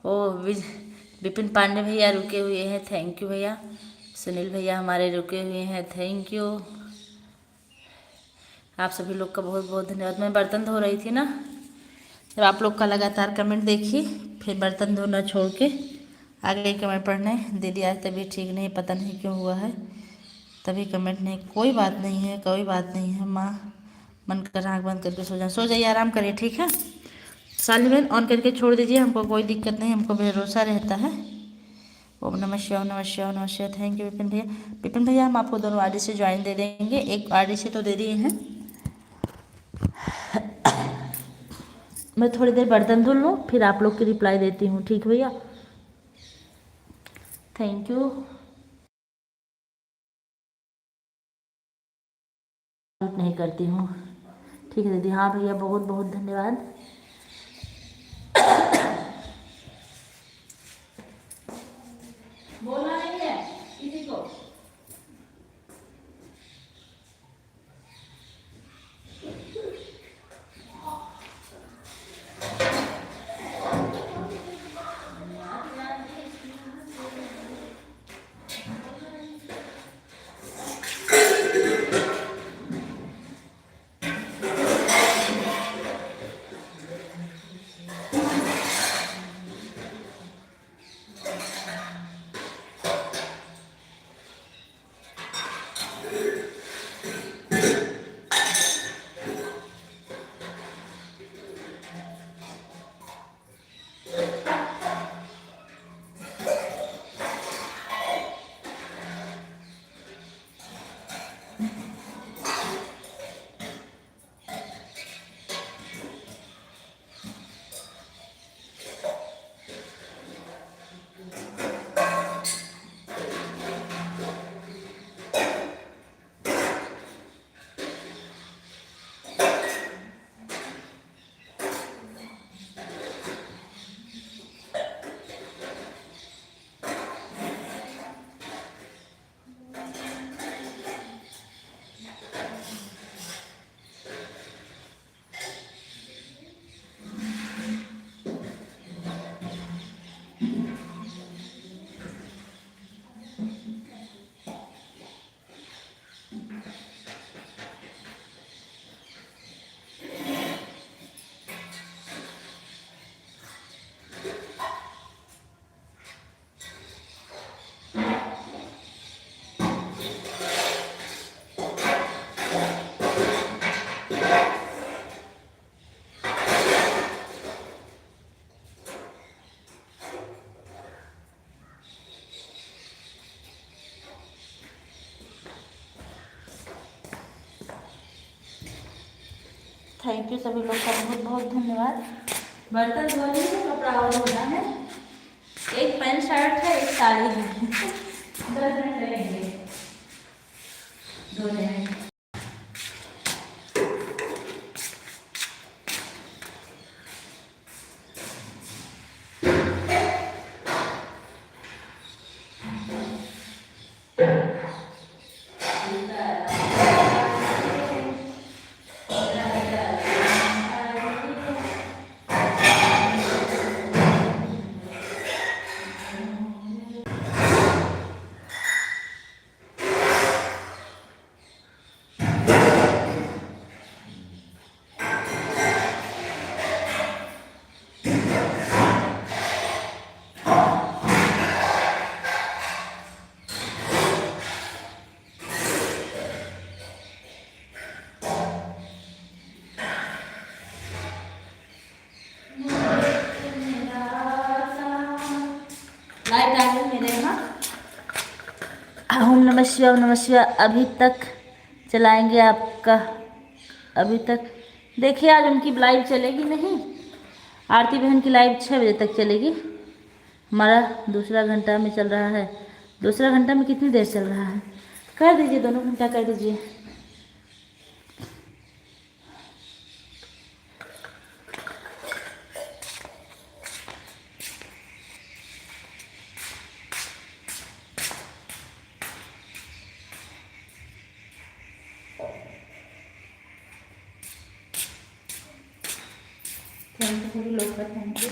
[SPEAKER 1] ओ विपिन पांडे भैया रुके हुए हैं, थैंक यू भैया। सुनील भैया हमारे रुके हुए हैं, थैंक यू। आप सभी लोग का बहुत बहुत धन्यवाद। मैं बर्तन धो रही थी ना, जब आप लोग का लगातार कमेंट देखी, फिर बर्तन धोना छोड़ के आ गई कमेंट पढ़ने। दीदी आज तबीयत ठीक नहीं, पता नहीं क्यों हुआ है, तभी कमेंट नहीं। कोई बात नहीं है, कोई बात नहीं है माँ, मन कर आँख बंद करके सो जाइए, आराम करिए, ठीक है। साली बहन ऑन करके छोड़ दीजिए, हमको कोई दिक्कत नहीं, हमको भरोसा रहता है। ओम नमः शिवाय, ओम नमः शिवाय, ओम नमः शिवाय। थैंक यू विपिन भैया। विपिन भैया हम आपको दोनों आरडी से ज्वाइन दे देंगे, एक आरडी से तो दे दिए हैं। मैं थोड़ी देर बर्तन धुल लूँ, फिर आप लोग की रिप्लाई देती हूँ, ठीक भैया। Thank you. नहीं करती हूँ, ठीक है दीदी। हाँ भैया बहुत बहुत धन्यवाद। बोलना नहीं है किसी को। थैंक यू सभी लोग का बहुत बहुत धन्यवाद। बर्तन धोने है, कपड़ा और धोना है, एक पैंट शर्ट है, एक साड़ी है। 10 मिनट लगेंगे धोने में। लाइट आ गई मेरे यहाँ। ओम नमः शिवाय, ओम नमः शिवाय। अभी तक चलाएंगे आपका, अभी तक देखिए आज उनकी लाइव चलेगी नहीं, आरती बहन की लाइव 6 बजे तक चलेगी। हमारा दूसरा घंटा में चल रहा है। दूसरा घंटा में कितनी देर चल रहा है, कर दीजिए, दोनों घंटा कर दीजिए। थैंक यू सभी लोग का, थैंक यू।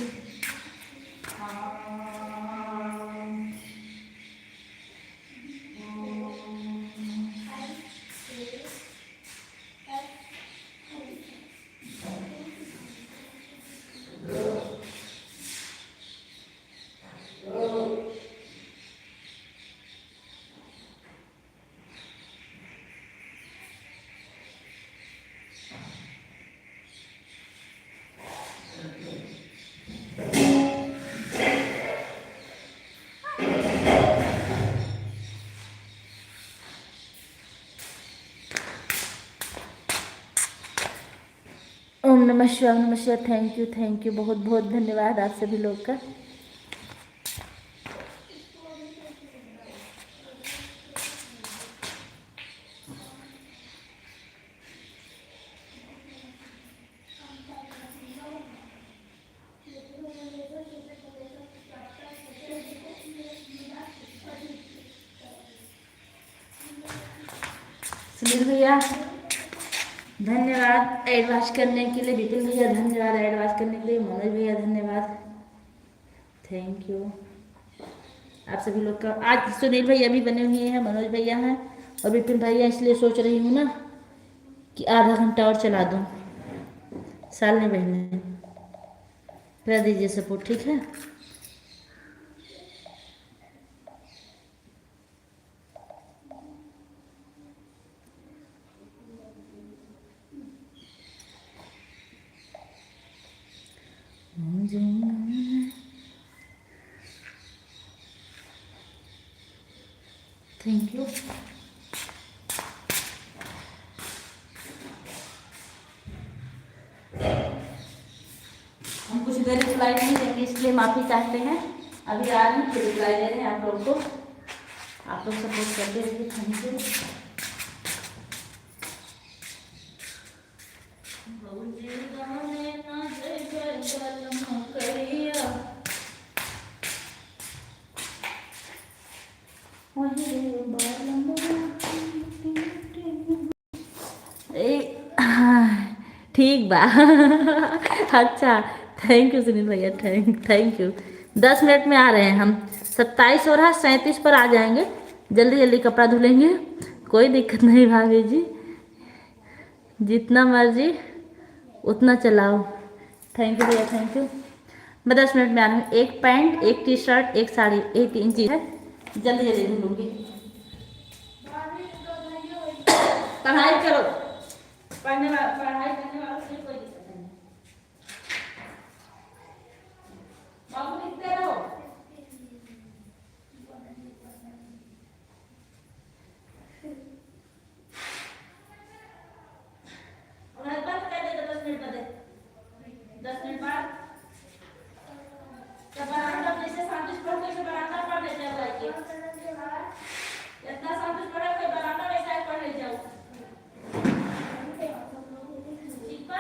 [SPEAKER 1] ओम नमः शिवाय, ओम नमः शिवाय। थैंक यू, बहुत बहुत धन्यवाद आप सभी लोग का। सुनील भैया धन्यवाद एडवाइस करने के लिए, विपिन भैया धन्यवाद एडवाइस करने के लिए, मनोज भैया धन्यवाद, थैंक यू आप सभी लोग का। आज सुनील भैया भी बने हुए हैं, मनोज भैया हैं और विपिन भैया, इसलिए सोच रही हूँ ना कि आधा घंटा और चला दूँ। सालनी बहन कर दीजिए सपोर्ट, ठीक है। Thank you. हम कुछ देर रिप्लाई नहीं देंगे, इसलिए माफ़ी चाहते हैं। अभी आ रहे हैं, फिर रिप्लाई दे रहे हैं आप लोग को। आप लोग सपोर्ट करते रहिए, थैंक यू। ठीक बा अच्छा, थैंक यू सुनील भैया, थैंक यू। 10 मिनट में आ रहे हैं हम। 27 हो रहा, 37 पर आ जाएंगे। जल्दी जल्दी कपड़ा धुलेंगे, कोई दिक्कत नहीं भाभी जी, जितना मर्जी उतना चलाओ। थैंक यू भैया, थैंक यू। मैं 10 मिनट में आ रही हूँ। एक पैंट, एक टी शर्ट, एक साड़ी, ये 3 चीज़ है, जल्दी जल्दी धुलूंगी। पढ़ाई करो, पढ़ाई करने वालों से कोई दिक्कत नहीं। बाबू लिखते रहो। और बंद कर दे 10 मिनट बाद, 10 मिनट बाद जब बरामदा जैसे सांतिश पढ़ के बरामदा पढ़ ले जाओ, इतना सांतिश पढ़े कोई बरामदा वैसा ही पढ़ ले जाओ, ठीक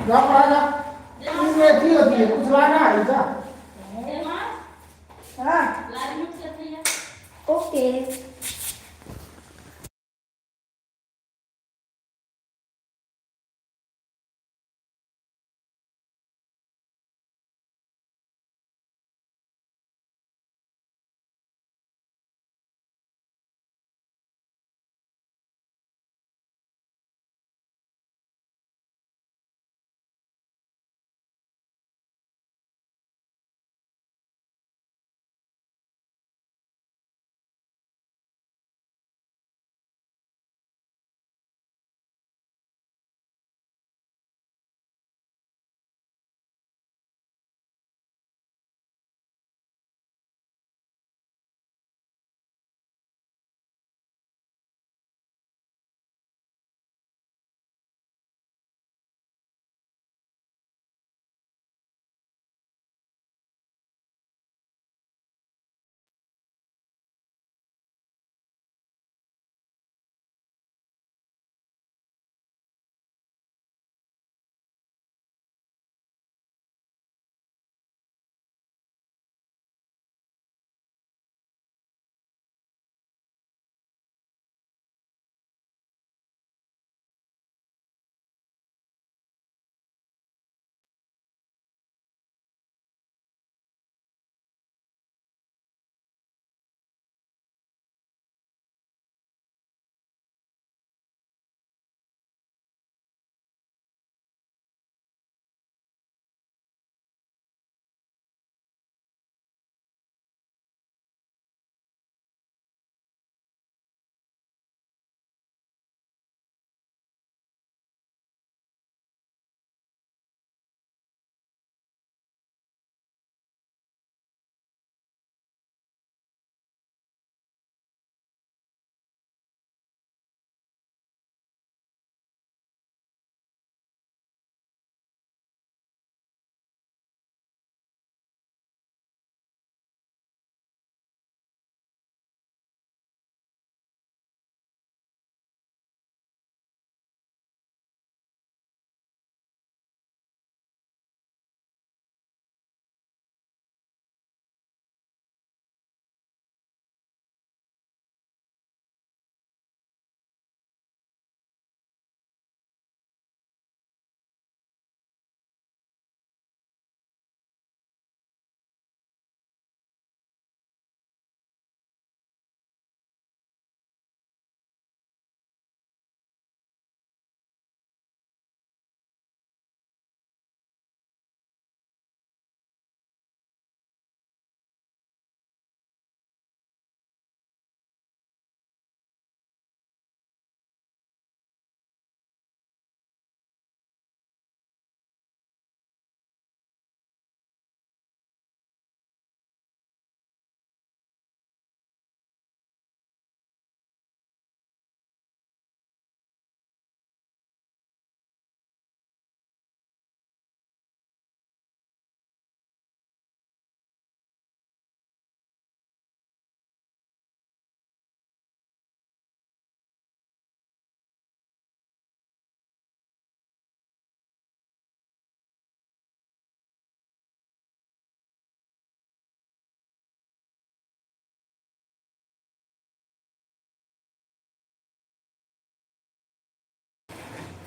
[SPEAKER 2] जा पड़ा जा तू मेथी होती है कुछ लाना है जा
[SPEAKER 3] हाँ ओके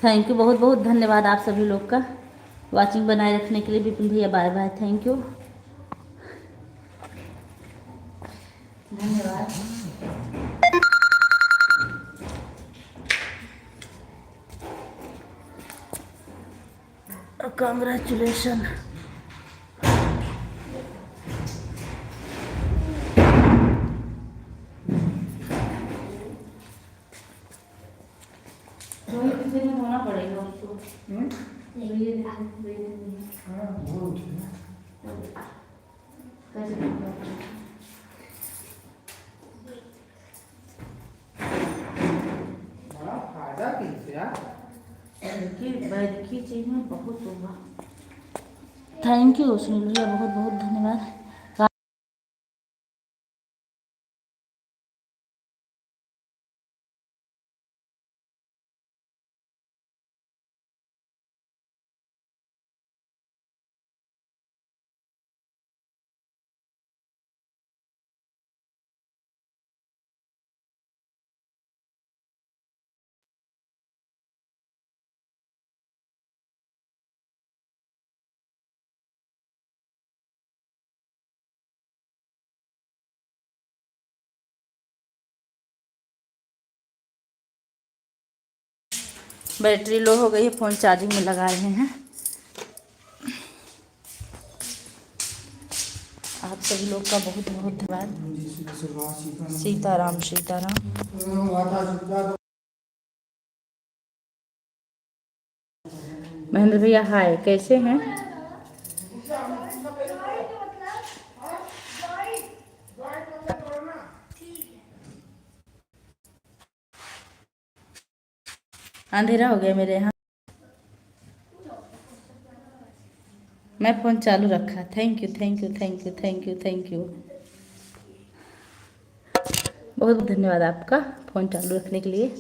[SPEAKER 1] थैंक यू, बहुत बहुत धन्यवाद आप सभी लोग का वाचिंग बनाए रखने के लिए। विपिन भैया बाय बाय, थैंक यू, धन्यवाद। कांग्रेचुलेशन। होना पड़ेगा उसको।
[SPEAKER 2] बड़ा फायदा किससे यार
[SPEAKER 1] देखिए बैठकी चीज में बहुत होगा। थैंक यू सुनील भैया, बहुत बहुत धन्यवाद। बैटरी लो हो गई है, फ़ोन चार्जिंग में लगा रहे हैं। आप सभी लोग का बहुत बहुत धन्यवाद। सीताराम सीताराम। महेंद्र भैया हाय, कैसे हैं? अंधेरा हो गया मेरे यहाँ। मैं फ़ोन चालू रखा। Thank you thank you thank you thank you thank you. बहुत बहुत धन्यवाद आपका फ़ोन चालू रखने के लिए।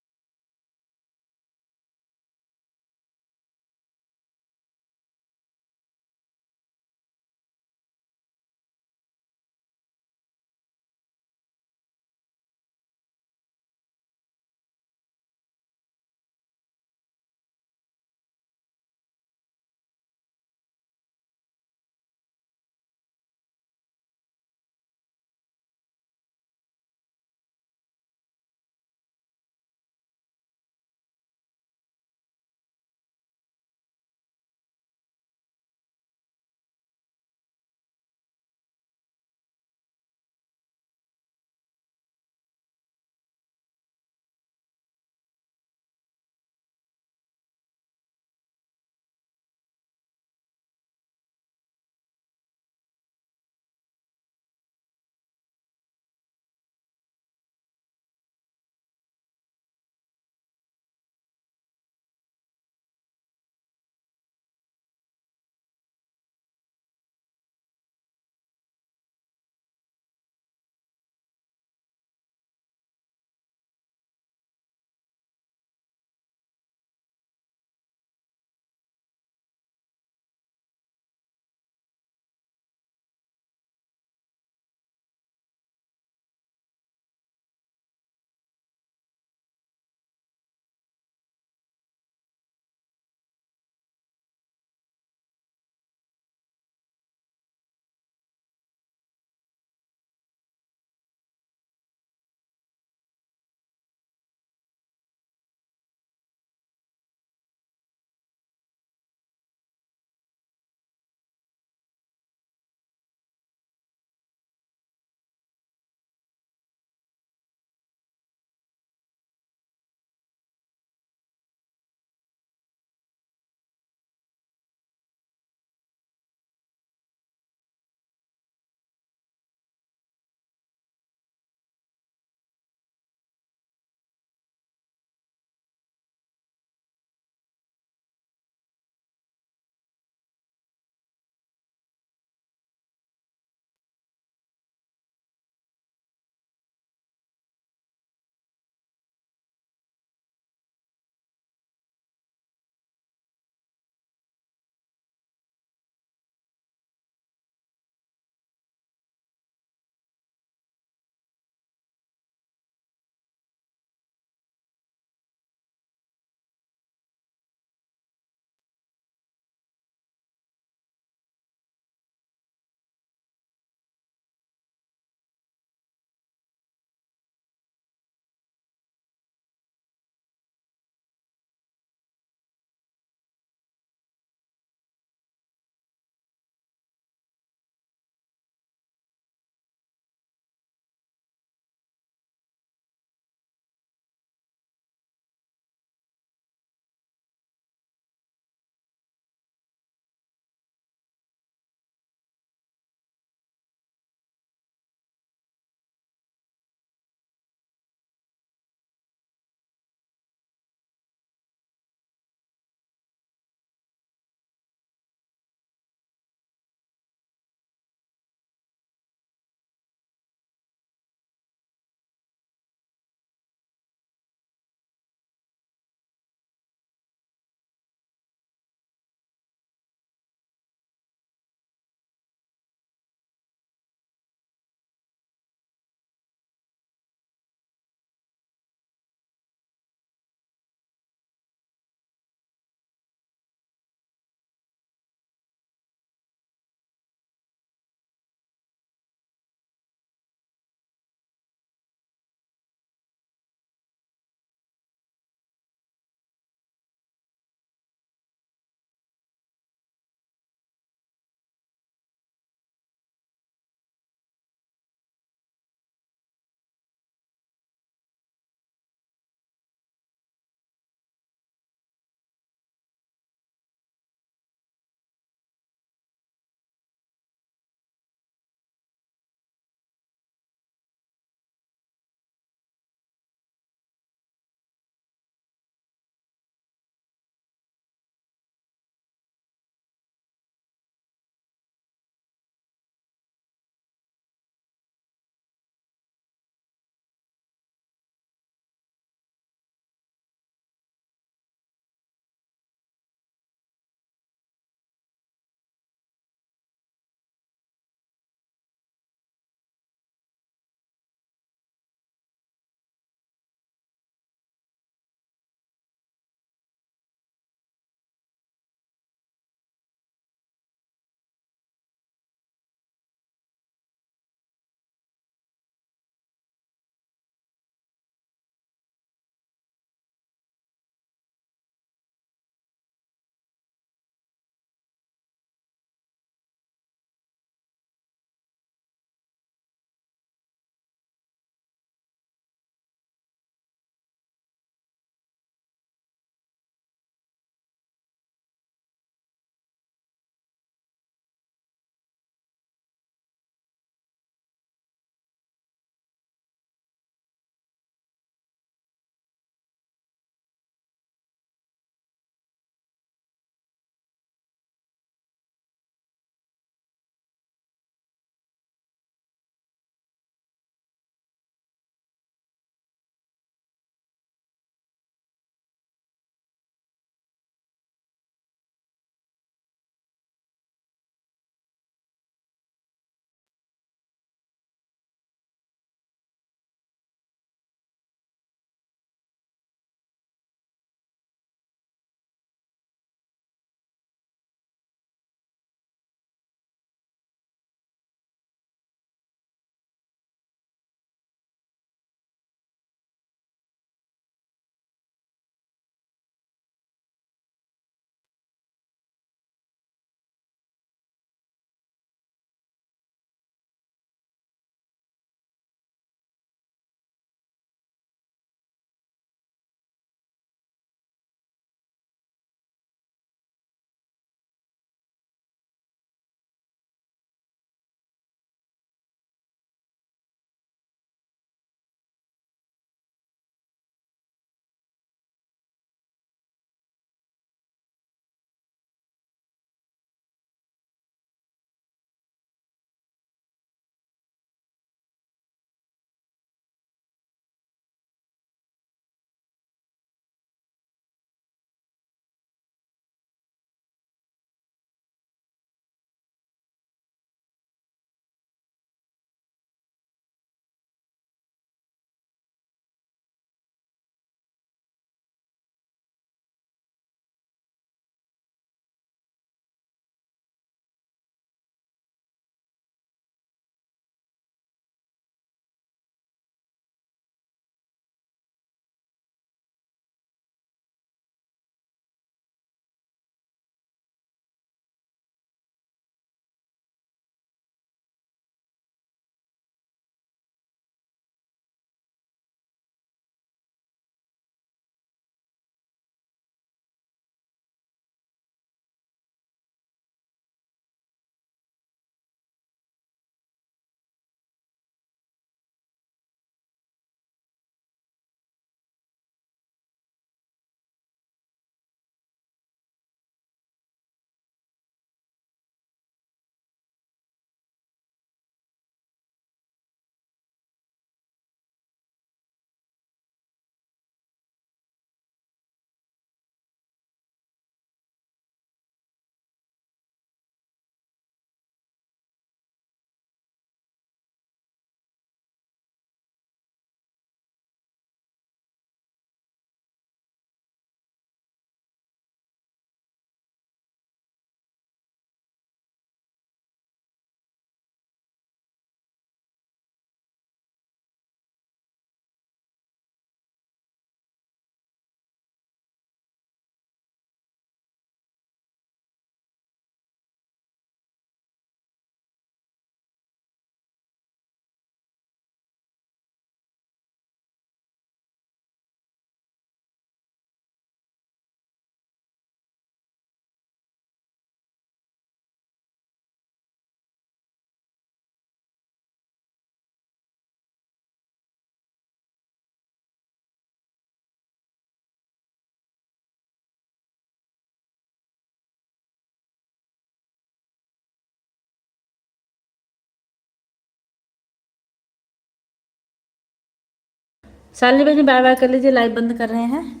[SPEAKER 1] शालिनी बहन बाय बाय कर लीजिए, लाइव बंद कर रहे हैं।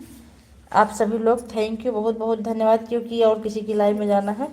[SPEAKER 1] आप सभी लोग थैंक यू, बहुत बहुत धन्यवाद, क्योंकि और किसी की लाइव में जाना है।